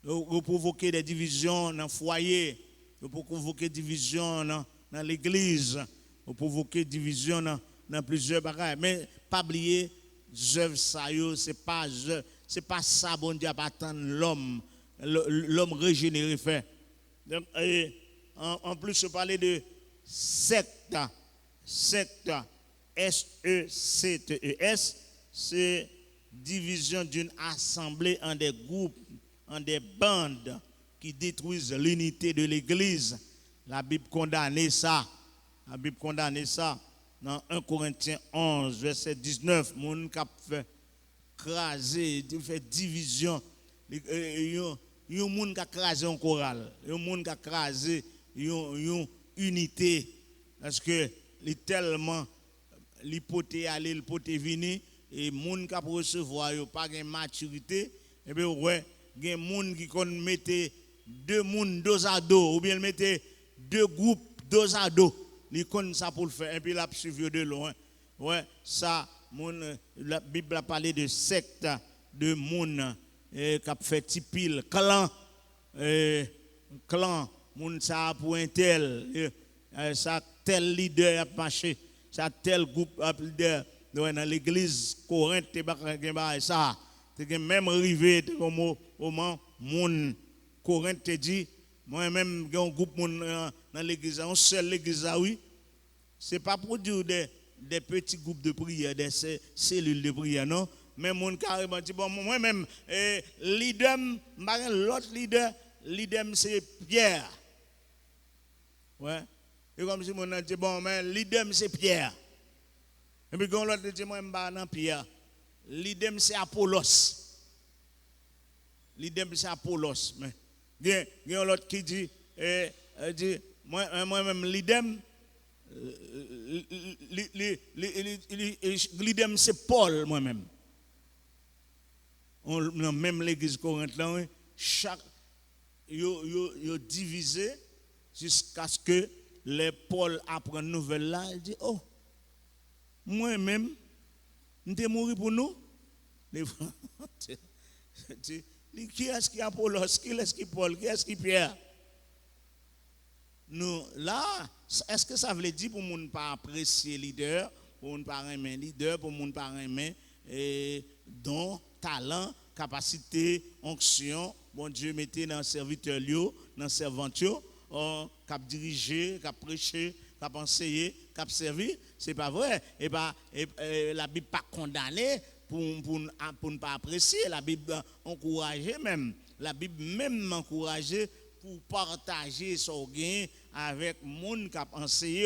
Vous provoquer des divisions dans le foyer, vous provoquer des divisions dans l'église, vous provoquer des divisions dans plusieurs bagages. Mais pas oublier, œuvre ça, c'est pas ça, bon Dieu, pas attendre l'homme régénéré fait. Et en plus, je parlais de secte, S-E-C-T-E-S, c'est division d'une assemblée en des groupes, en des bandes qui détruisent l'unité de l'Église. La Bible condamne ça. La Bible condamne ça dans 1 Corinthiens 11, verset 19. Mon cap fait craser, fait division. Yon moun ka krasé un choral, yon moun ka krasé yon unité parce que li tellement li poté aller, li poté venir et moun ka recevoir yo pas gen maturité et bien ouais, gen moun qui kon mette deux moun dos à dos ou bien mette deux groupes dos à dos, li kon ça pour le faire et puis la suivre de loin. Ouais, ça moun la Bible a parlé de secte de moun qui a fait tipil clan moun ça pour un tel ça tel leader a marché ça tel groupe leader dans l'église Corinthe ça c'est même arrivé au moment moun Corinthe te dit moi même un groupe moun dans l'église on seul l'église oui c'est pas pour dire des petits groupes de prière des cellules de prière non. Mais mon carrément dit bon moi même leader l'autre leader c'est Pierre. Ouais. Et comme si mon dit bon mais leader c'est Pierre. Et puis quand l'autre dit moi m'ba dans Pierre. Leader c'est Apollos. Leader c'est Apollos mais gen l'autre qui dit moi même leader leader c'est Paul moi même. Même l'église Corinthienne, chaque yo divisé jusqu'à ce que les Paul apprennent nouvelle là, il dit oh moi-même m'étais mort pour nous. Qui est-ce qui Apollos, qui est-ce qui Paul, qui est-ce qui Pierre? Nous là, est-ce que ça veut dire pour ne pas apprécier leader, pour ne pas aimer leader, pour ne pas aimer don talent, capacité, onction, bon Dieu mettez dans serviteur lieu, dans servantio, cap diriger, cap prêcher, cap enseigner, cap servir, c'est pas vrai. Et la Bible pas condamné pour ne pas apprécier, la Bible encourager même, la Bible même encourager pour partager son gain avec le monde qui a enseigné.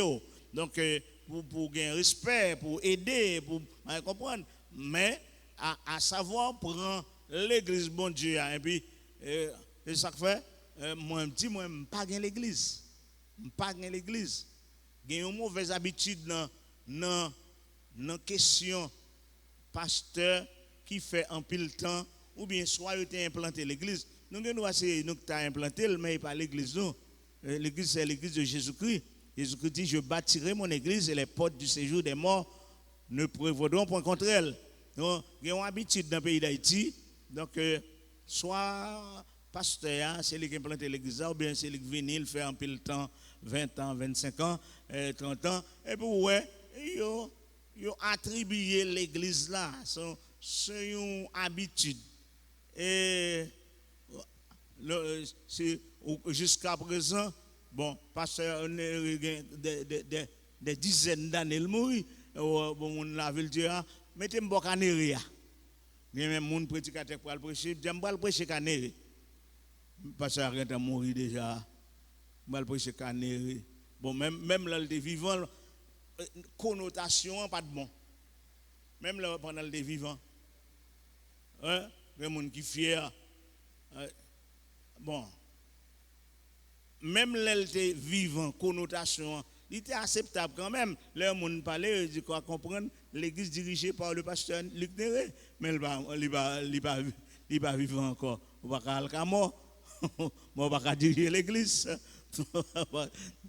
Donc, pour gagner respect, pour aider, pour comprendre. Mais, à savoir, prendre l'église, bon Dieu, et puis, et ça fait, moi, je dis, moi, je ne pas gagner l'église. Je ne pas gagner l'église. J'ai une mauvaise habitude dans la question pasteur qui fait un pile temps, ou bien soit il a implanté l'église. Nous avons essayé de implanter, mais pas l'église. L'église, c'est l'église de Jésus-Christ. Jésus-Christ dit, je bâtirai mon église et les portes du séjour des morts ne prévaudront point contre elle. Donc, il y a une habitude dans le pays d'Haïti. Donc, soit pasteur, c'est lui qui a implanté l'église, ou bien c'est lui qui vient, il fait un pile temps, 20 ans, 25 ans, 30 ans. Et puis, ouais, ils ont attribué l'église là. C'est une habitude. Et jusqu'à présent, bon, pasteur, des dizaines d'années, il mourit. Bon, la ville dit, mettez-moi canéria. Il y a même mon prédicateur pour le prêcher, j'aime pas le prêcher canéri. Pasteur arrête à mourir déjà. Je vais le prêcher canéri. Bon, même là, il est vivant, connotation, pas de bon. Même là, pendant le vivant. Hein? Il y a des gens qui sont fiers. Bon. Même là, il était vivant, connotation, il était acceptable quand même. Les gens parlaient, ils quoi comprendre, l'église dirigée par le pasteur Luc Néré. Mais il n'est pas vivant encore. On va pas aller mort. On va pas diriger l'église.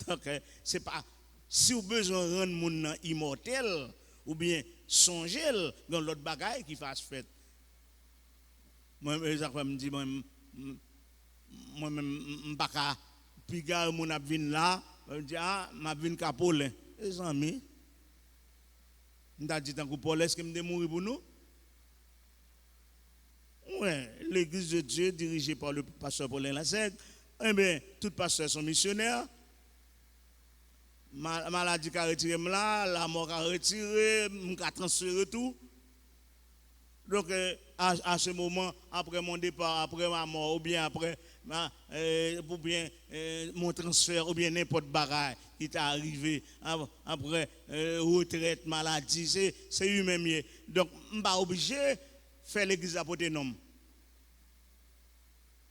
Donc, c'est pas. Si vous avez besoin de rendre les gens immortels, ou bien songer dans l'autre bagaille qui fasse fête. Moi, je me dis, moi-même, je ne pas qu'à pigar mon abvin là, je dis, ah, ma vin capole. Les amis, on a dit, tant que Paul, est-ce que je mourir pour nous? Oui, l'église de Dieu dirigée par le pasteur Paulin Lasègue, eh bien, tous les pasteurs sont missionnaires. Maladie qui a retiré là, la mort a retiré, a transféré tout. Donc, à ce moment, après mon départ, après ma mort, ou bien après ou bien mon transfert, ou bien n'importe bagaille qui est arrivé, après retraite, maladie, c'est lui-même. Donc, je ne suis pas obligé de faire l'église à porter nom.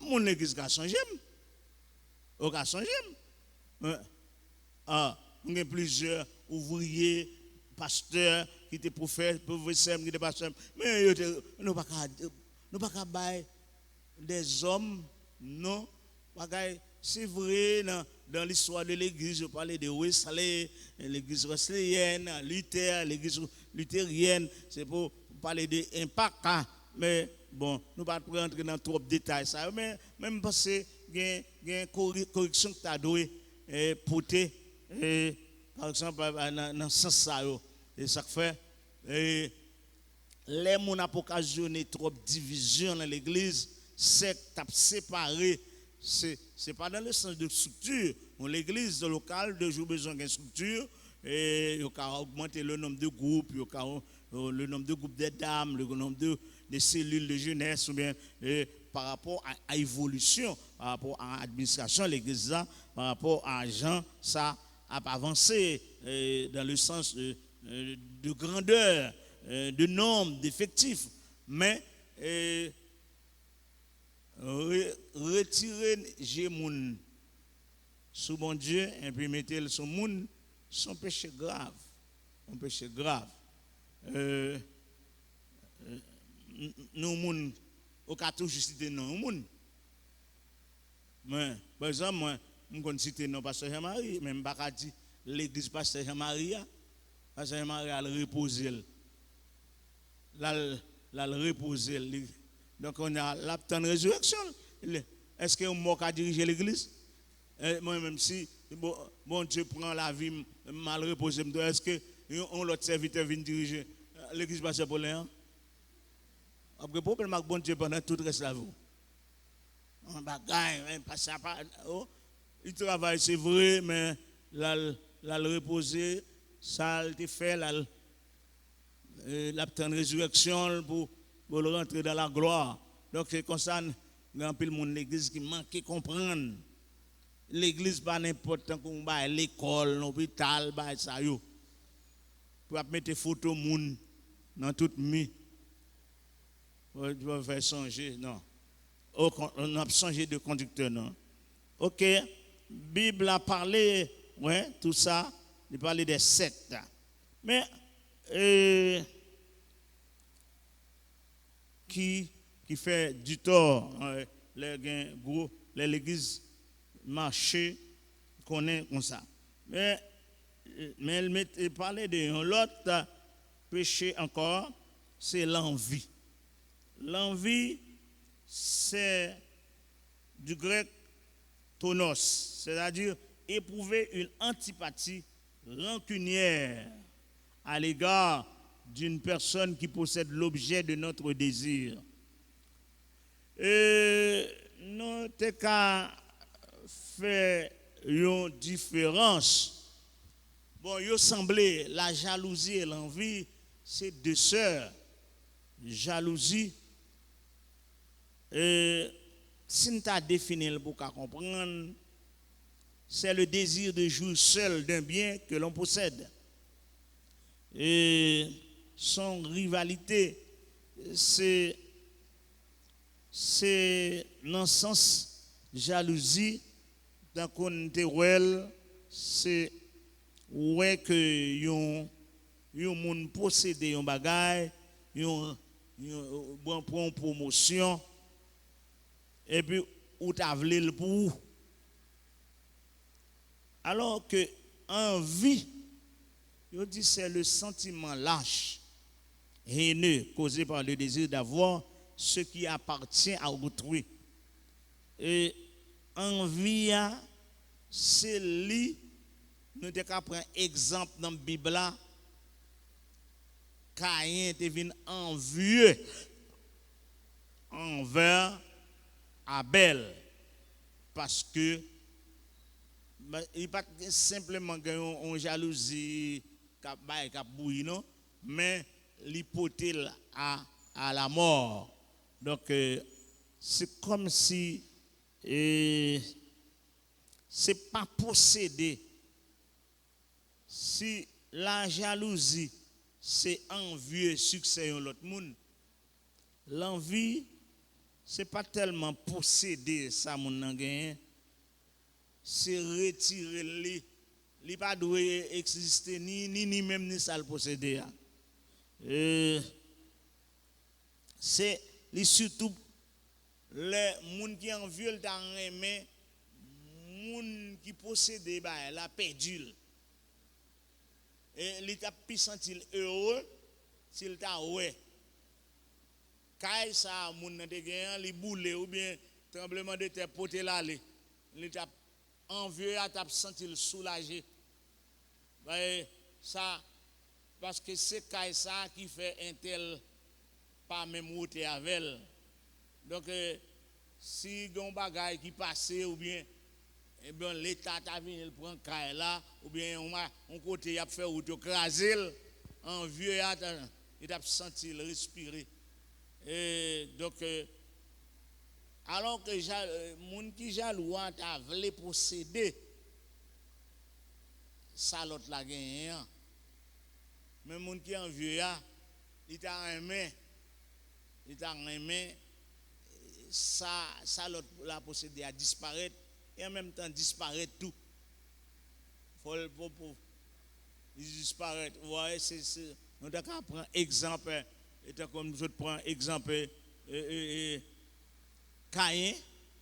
Mon église a changé. On a changé. Il y a plusieurs ouvriers, pasteurs, qui étaient professeurs, qui étaient pasteurs. Mais nous ne pouvons pas bailler des hommes, non. C'est vrai, dans l'histoire de l'église, je parlais de Wesley, l'église wesleyenne, Luther, l'église luthérienne, c'est pour parler de l'impact. Mais bon, nous ne pouvons pas rentrer dans trop de détails. Ça. Mais même parce qu'il y a une correction que tu as donnée pour par exemple, dans ce sens, et ça fait, les gens ont occasionné trop de division dans l'église, c'est séparé. Ce n'est pas dans le sens de structure. L'église locale, de jour besoin d'une structure, et il y a augmenté le nombre de groupes, il y a le nombre de groupes de dames, le nombre de cellules de jeunesse, ou bien par rapport à l'évolution, par rapport à l'administration de l'église, par rapport à gens, ça a avancé dans le sens de grandeur, de nombre, d'effectifs. Mais retirer Gémoun sous mon Dieu et puis mettre le sous moun, c'est un péché grave. Un péché grave. Nous, moun, au cas où je cite non, moun. Mais, par exemple, moi, je cite non, pasteur Jean-Marie, mais je ne pas dire l'église pasteur Jean-Marie. Pasteur Jean-Marie a le reposé. La reposé. Donc, on a la de résurrection. Est-ce qu'on m'a dirigé l'église? Moi-même, si bon Dieu prend la vie mal reposée, est-ce qu'on l'autre serviteur vient diriger l'église pasteur Paulin? Après, le problème avec bon Dieu pendant tout le reste de la vie. On bagaille, il travaille, c'est vrai, mais la reposer, ça a été fait, la résurrection pour rentrer dans la gloire. Donc, c'est comme ça, il y a un peu de monde l'église qui manque de comprendre. l'église pas n'importe qu'on va l'école, l'hôpital, bah ça yo. Pour mettre photo moun dans toute mi. Pour faire changer non. On a changé de conducteur non. OK, Bible a parlé ouais, tout ça, il parlait des sectes. Mais qui fait du tort l'église marché connaît comme ça. Mais il parlait de l'autre péché encore, c'est l'envie. L'envie, c'est du grec tonos, c'est-à-dire éprouver une antipathie rancunière à l'égard d'une personne qui possède l'objet de notre désir. Et nous avons qu'à faire une différence. Bon, il semblait la jalousie et l'envie, c'est deux sœurs. Jalousie, si nous avons défini pour comprendre, c'est le désir de jouir seul d'un bien que l'on possède. Et son rivalité, c'est dans le sens jalousie, dans qu'on c'est ouais que yon moun posséder yon bagay, yon bon pour une promotion et puis ou t'a vle le pour. Alors que envie, je dis c'est le sentiment lâche, haineux, causé par le désir d'avoir ce qui appartient à autrui. Et envie, c'est lui, nous devons prendre exemple dans la Bible. Caïn était venu envieux envers Abel parce que il pas simplement une jalousie qui bouilli non, mais l'hypothèse à la mort. Donc c'est comme si c'est pas possédé. Si la jalousie c'est envieux succès de l'autre monde, l'envie c'est pas tellement posséder ça mon nan gagne, c'est retirer li pas doit exister ni même ni ça le posséder. C'est surtout les gens qui envieux le aimé, moun qui possède bah la perdu. Et il t'a pu sentir heureux s'il t'a ouais. Quand ça moun nan te gen li boule ou bien tremblement de terre poté là il t'a envieux à t'a sentir soulagé. Ça parce que c'est quand ça qui fait un tel pas même route avec elle. Donc si gon bagay qui passe ou bien eh bien l'état t'a venu il prend caille là ou bien on côté il a fait route craser en vieux il a senti le respirer et donc alors que moun qui jaloux t'a voulu posséder ça l'autre la gagné mais moun qui en vieux il t'a aimé ça l'autre la posséder à disparaître et en même temps disparaître tout. Il disparaître. Vous voyez, nous devons prendre exemple, comme je prends exemple, Caïn,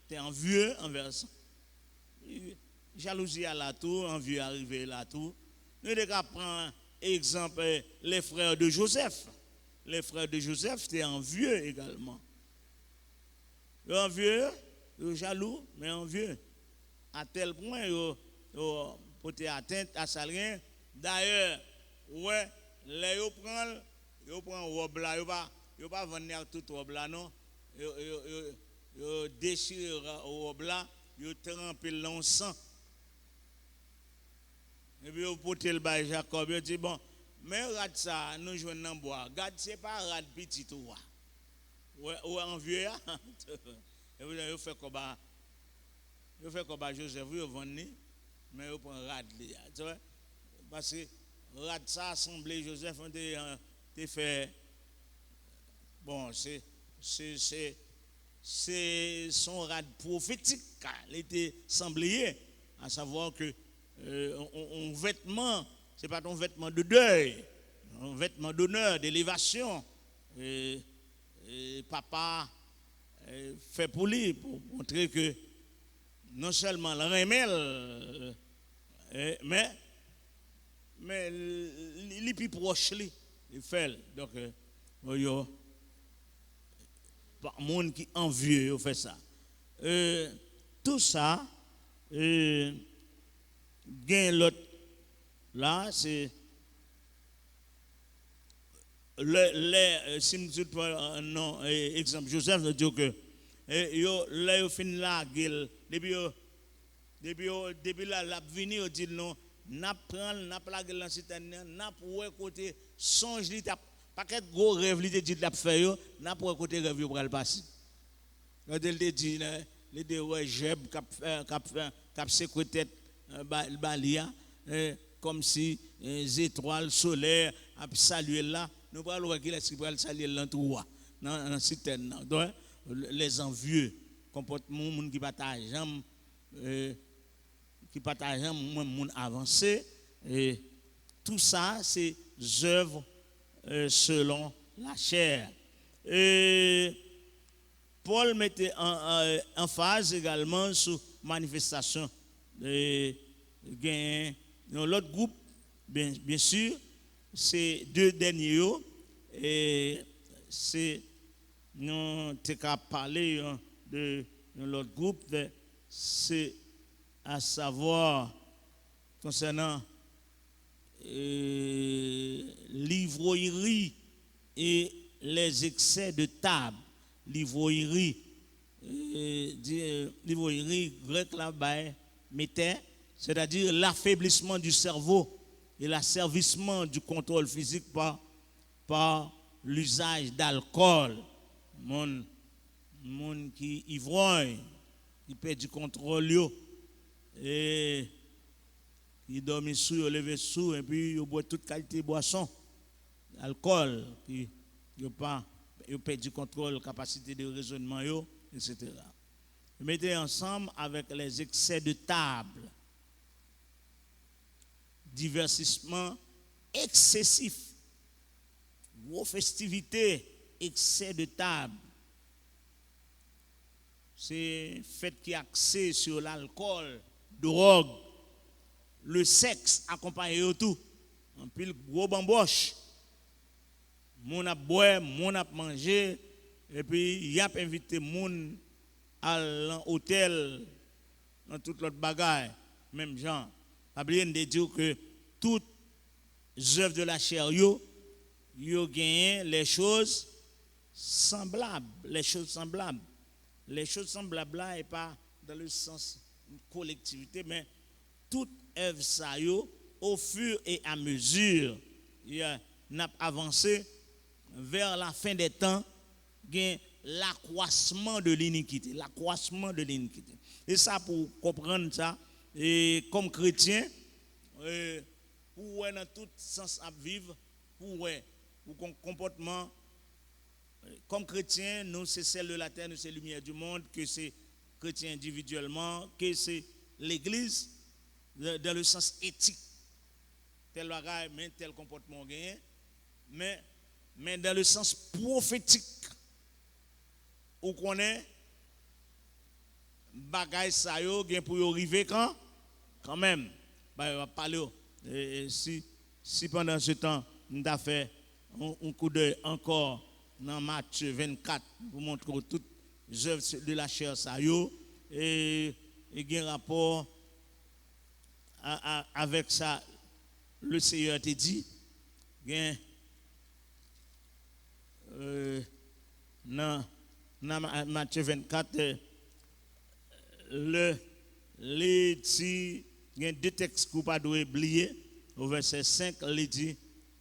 tu es envieux envers ça. Jalousie à la tour, envieux arrivé à la tour. Nous devons prendre exemple, les frères de Joseph. Les frères de Joseph, tu es envieux également. Envieux, jaloux, mais envieux. À tel point, pour te atteindre à ça rien. D'ailleurs, ouais, les yo prend robe là, yo pas vendre toute robe là non. Yo déchire robe là, yo trempe l'encens. Et puis yo porte le bail Jacob, yo dit bon, mais rad ça nous joindre dans bois. Garde c'est pas rad petit ou ouais envieux. Et vous avez fait comme Ils fait comme Joseph, ils vendent, mais ils prennent rad. Tu vois? Parce que rad ça, assemblée Joseph, on te fait. Bon, c'est son rad prophétique, il était semblé, à savoir que un vêtement, ce n'est pas ton vêtement de deuil, un vêtement d'honneur, d'élévation. Papa fait pour lui, pour montrer que non seulement le remède, mais il est plus proche, il fait. Donc, il y a pas monde qui envieux fait ça. Tout ça, gain l'autre là, c'est si je prends un exemple, Joseph nous dit que là, il finit là, depuis là, la venir, il dit non, n'a prendre, n'a pas la gueule dans cette année, n'a pas côté songe, li pas qu'être gros rêve, li te dit l'a faire, n'a pas côté rêve pour le passer. Quand il te dit, les deux ouais Jeb cap secrétaire balia, comme si les étoiles solaires a salué là, nous pas voir qu'il est pour saluer l'entour dans citerne. Donc les envieux comportement monde qui partage monde avancé et tout ça c'est œuvres selon la chair. Et Paul mettait en phase également sur manifestation de l'autre groupe, bien sûr, c'est deux derniers, et c'est nous avons parlé de l'autre groupe, c'est à savoir concernant l'ivrognerie et les excès de table. L'ivrognerie, grec là-bas, c'est-à-dire l'affaiblissement du cerveau et l'asservissement du contrôle physique par l'usage d'alcool. Mon qui ivrogne, qui perd du contrôle, et qui dormi sous, il levé sous, et puis il boit toute qualité de boisson, alcool, qui perd du contrôle, capacité de raisonnement, etc. Mettez ensemble avec les excès de table, divertissement excessif, gros festivités, excès de table. C'est fait qui est axé sur l'alcool, drogue, le sexe accompagné de tout. Un pile gros bamboche. Mon a boire, mon a manger, et puis y a invité moun à l'hôtel, dans toute l'autre bagaille, même genre. Pas oublier de dire que toutes les œuvres de la chair, yo gagnent les choses semblables, les choses semblables. Les choses semblables là et pas dans le sens collectivité, mais toute œuvre ça yo, au fur et à mesure, n'a avancé vers la fin des temps, gain l'accroissement de l'iniquité, l'accroissement de l'iniquité. Et ça pour comprendre ça, et comme chrétien, pour dans tout sens à vivre, pour comportement comme chrétien, nous c'est celle de la terre, nous c'est lumière du monde, que c'est chrétien individuellement, que c'est l'église dans le sens éthique, tel bagage, mais tel comportement gagné, mais dans le sens prophétique, où qu'on est bagage ça yo gain pour arriver quand même, bah va parler si pendant ce temps nous a fait un coup d'œil encore dans Matthieu 24 pour montrer toutes les œuvres de la chair ça yo et un rapport avec ça le Seigneur te dit dans Matthieu 24 les dit il y a deux textes que vous ne pouvez pas oublier au verset 5 il dit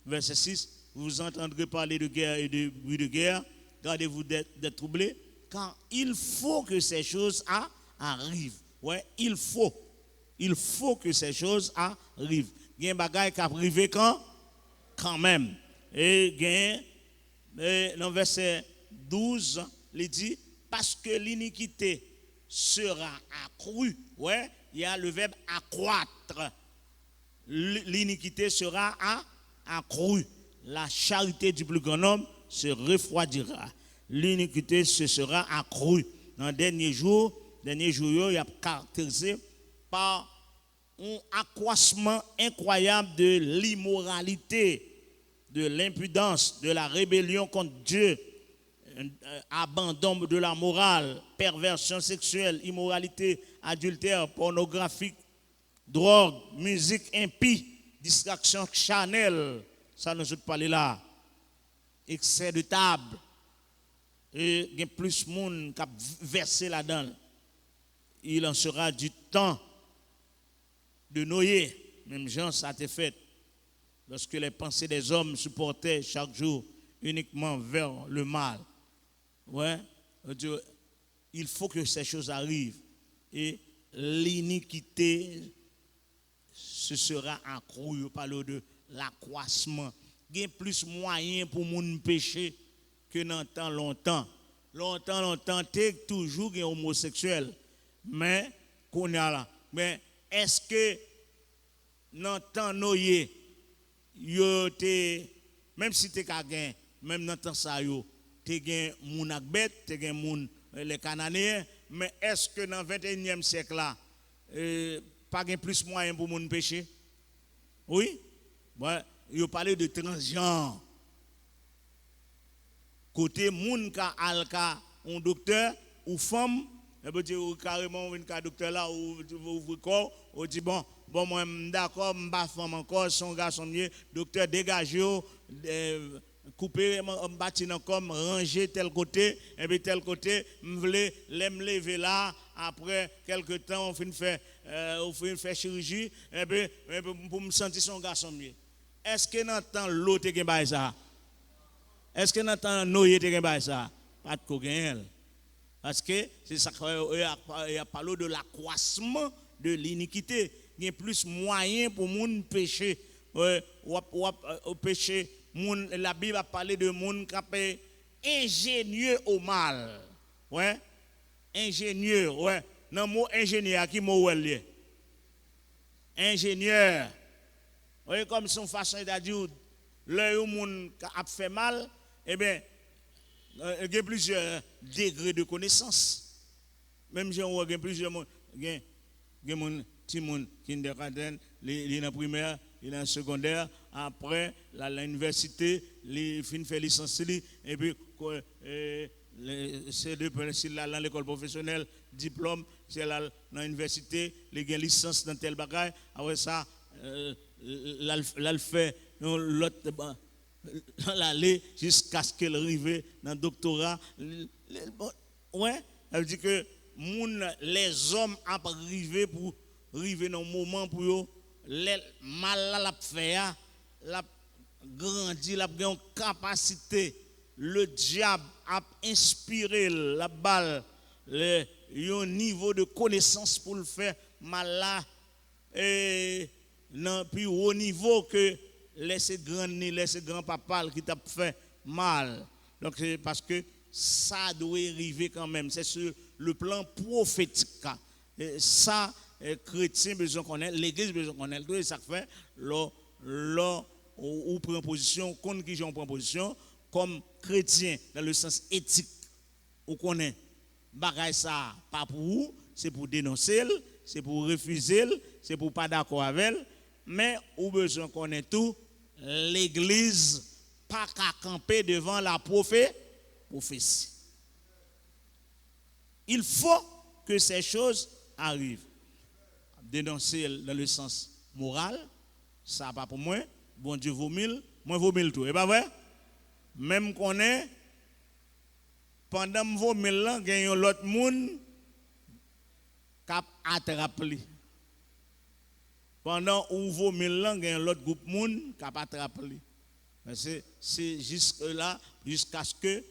verset 6 vous entendrez parler de guerre et de bruit de guerre. Gardez-vous d'être troublés, car il faut que ces choses arrivent. Ouais, il faut que ces choses arrivent. Il y a des bagages qui arrivent quand même. Et dans verset 12, il dit, parce que l'iniquité sera accrue. Ouais, il y a le verbe accroître. L'iniquité sera accrue. La charité du plus grand homme se refroidira. L'iniquité se sera accrue. Dans les derniers jours, il y a caractérisé par un accroissement incroyable de l'immoralité, de l'impudence, de la rébellion contre Dieu, abandon de la morale, perversion sexuelle, immoralité, adultère, pornographique, drogue, musique impie, distraction charnelle, ça nous a parlé là, excès de table, et il y a plus de monde qui a versé là-dedans. Il en sera du temps de Noé, même Jean, ça a été fait, lorsque les pensées des hommes se portaient chaque jour uniquement vers le mal. Ouais, il faut que ces choses arrivent. Et l'iniquité, ce sera accru. On parle de l'accroissement. Il y a plus de moyens pour moun pécher que dans temps longtemps. Longtemps, t'es toujours un homosexuel. Mais, qu'on a là. Mais, est-ce que dans temps Noé, même si tu as gagné, même dans temps ça, tu as gagné moun ak bête, tu as gagné moun les Cananéens, mais est-ce que dans le 21e siècle là, pas de plus de moyens pour moun pécher? Oui? Bon, il parle de transgenre. Côté moun ka alka, un docteur ou femme, et bien dire carrément un docteur là ou ouvre corps, ou dit bon moi d'accord, m'pa femme encore, son garçon mieux, docteur dégagé, couper bâti comme ranger tel côté et puis tel côté m'vle l'aime lever là après quelque temps on fait faire chirurgie et puis pour me sentir son garçon mieux. Est-ce que dans temps l'autre te gagne ça? Est-ce que dans temps Noé te gagne ça? Pas de cogagne. Parce que c'est ça qu'il a parlé de l'accroissement de l'iniquité. Il y a plus de moyens pour moun pécher. Pécher. La Bible a parlé de moun qui est ingénieux au mal. Ouais. Ingénieux, ouais. Dans le mot ingénieur, qui mot est ingénieur. Ouais, comme son façon de dire, l'œil au monde qui a fait mal, eh bien, il y a plusieurs degrés de connaissance. Même si on a plusieurs monde, il y a petit monde kindergarten, il est en primaire, il est en secondaire, après l'université, il finit faire licence, et puis c'est dans l'école professionnelle, diplôme, c'est dans l'université, il a une licence dans tel bagage, après ça, il fait l'autre. L'aller jusqu'à ce qu'elle arrive dans le doctorat. Ouais, elle dit que les hommes arrivent pour arriver dans un moment pour les mal la faire, la grandi, la une capacité. Le diable a inspiré la balle, un niveau de connaissance pour le faire mal là, et non plus haut niveau que laisser grand papa qui t'a fait mal. Donc c'est parce que ça doit arriver quand même. C'est sur le plan prophétique. Et ça, chrétien besoin connaître, l'église besoin connaître. Tout ça fait, là, on prend position, contre qui j'en prend position, comme chrétien, dans le sens éthique, on connaît. Bagaille ça, pas pour vous, c'est pour dénoncer, c'est pour refuser, c'est pour pas d'accord avec, mais on besoin connaître tout. L'église pas qu'à camper devant la prophétie. Il faut que ces choses arrivent. Dénoncer dans le sens moral, ça pas pour moi. Bon Dieu vaut mille, moi vaut mille tout. Et pas vrai? Même qu'on est, pendant que vaut mille ans, il y a l'autre monde qui a attrapé. Pendant où vaut mille ans, il y a l'autre groupe de monde qui a attrapé. C'est jusque-là, jusqu'à ce que,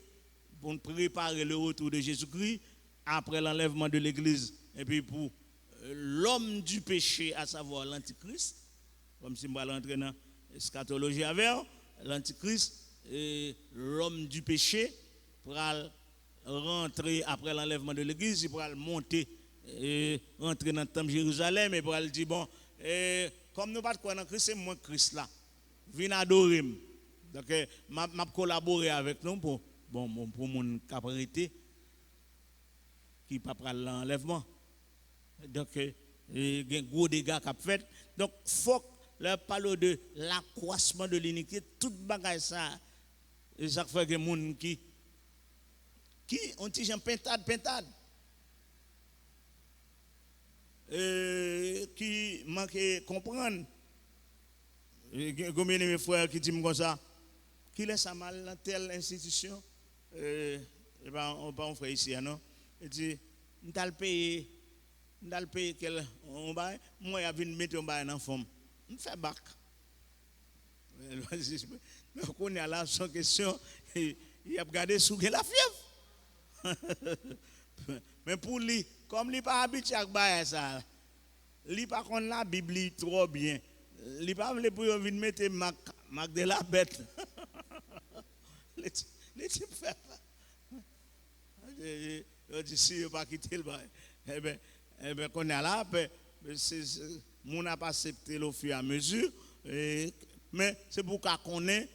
pour préparer le retour de Jésus-Christ, après l'enlèvement de l'église, et puis pour l'homme du péché, à savoir l'antichrist, comme si je vais rentrer dans l'eschatologie avec l'antichrist, l'homme du péché, pour rentrer après l'enlèvement de l'église, il pourra monter et rentrer dans le temple de Jérusalem et pour dire bon, comme nous ne pas croire en Christ, c'est moi Christ là. Viens adorer. Donc, m'a collaborer avec nous pour mon capacité qui pas prendre l'enlèvement. Donc, il y a un gros dégât qu'a fait. Donc, il faut leur parler de l'accroissement de l'iniquité, tout bagage ça. Et ça fait que les gens qui ont dit pintade. Qui manquent comprendre. Combien de mes frères qui disent comme ça, qui laisse à mal dans telle institution, on pas un frère ici, non? Il dit, nous allons payer quel on bail, moi je viens mettre un bail dans forme. On fait bac. Donc on est là sans question, il a regardé sous la fièvre. Mais pour lui, comme il n'est pas habitué à bail ça, il pas connaît la Bible trop bien. Il n'est pas voulu pour venir mettre Marc de la bête. Les types fait ça. Je dis si je pas quitter le bail. Eh bien, qu'on est là, on n'a pas accepté au fur et à mesure. Mais c'est pour qu'on ait,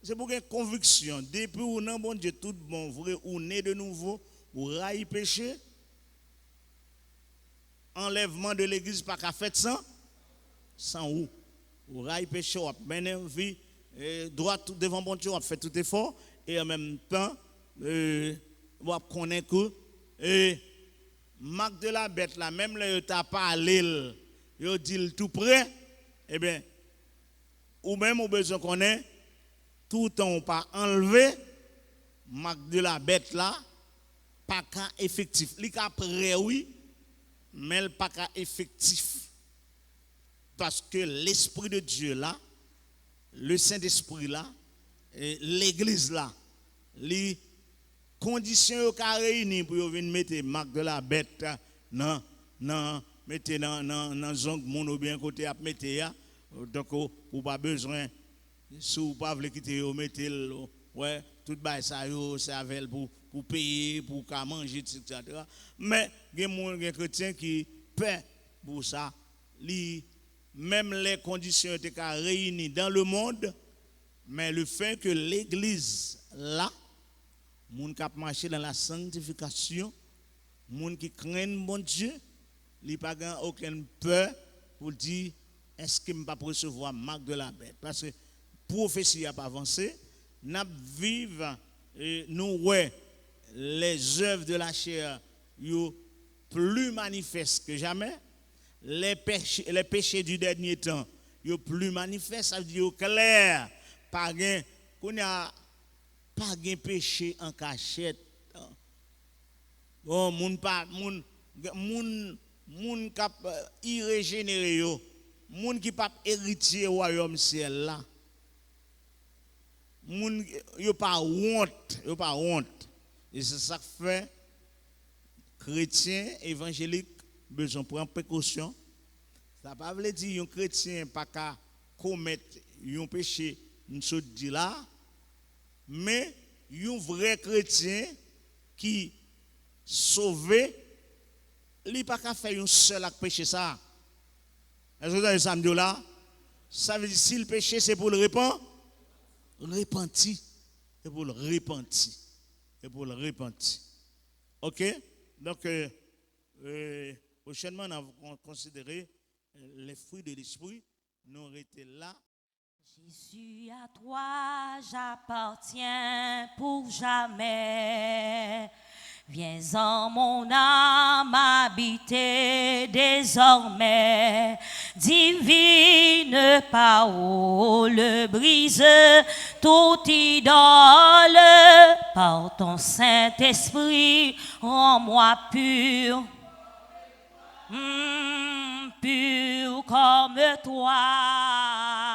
c'est pour qu'il y ait une conviction. Depuis où non, bon Dieu, tout bon, vrai, ou né de nouveau, ou raille péché, enlèvement de l'église, pas qu'à faire sans où. Ou raille péché, ou mener une vie droit devant bon Dieu, on fait tout effort, et en même temps, on connaît que, Marc de la bête, là, même là, il t'a parlé, il dit tout près, eh bien, ou même au besoin qu'on ait, tout le temps pas enlevé, Marc de la bête là, pas qu'un effectif. Il est prêt, oui, mais pas qu'un effectif. Parce que l'Esprit de Dieu là, le Saint-Esprit là, et l'Église là, les conditions qui sont réunies pour venir mettre Marc de la bête, non, mettez dans zong mon bien côté à mettre ya. Donc, ou pas besoin, si vous pas voulez quitter, vous mettez ouais, tout ça, c'est avec pour payer, pour manger, etc. Mais il y a des chrétiens qui paient pour ça. Même les conditions étaient réunies dans le monde, mais le fait que l'église là, les gens qui marchent dans la sanctification, les gens qui craignent bon Dieu, ils n'ont pas aucune peur pour dire est-ce que je ne peux pas recevoir marque de la bête? Parce que la prophétie n'a pas avancé. Nous vivons, nous voyons les œuvres de la chair plus manifestes que jamais. Les péchés du dernier temps sont plus manifestes. Ça veut dire clair. Pas de péché en cachette. Bon, moun cap irrégénéré yo. Moun qui pas héritier royaume ciel là. Moun yo pas honte, Et c'est ça que fait chrétien évangélique besoin prendre précaution. Ça pas veut dire un chrétien pas qu'à commettre un péché nous dit là, mais un vrai chrétien qui sauvé, il pas qu'à faire un seul acte péché ça. Est-ce que vous avez ça là? Ça veut dire si le péché c'est pour le repentir. C'est pour le repentir. C'est pour le repentir. OK? Donc, prochainement, on va considérer les fruits de l'esprit. Nous arrêtons là. Jésus, à toi j'appartiens pour jamais. Viens en mon âme habiter désormais. Divine parole brise toute idole. Par ton Saint-Esprit, rends-moi pur. Pur comme toi.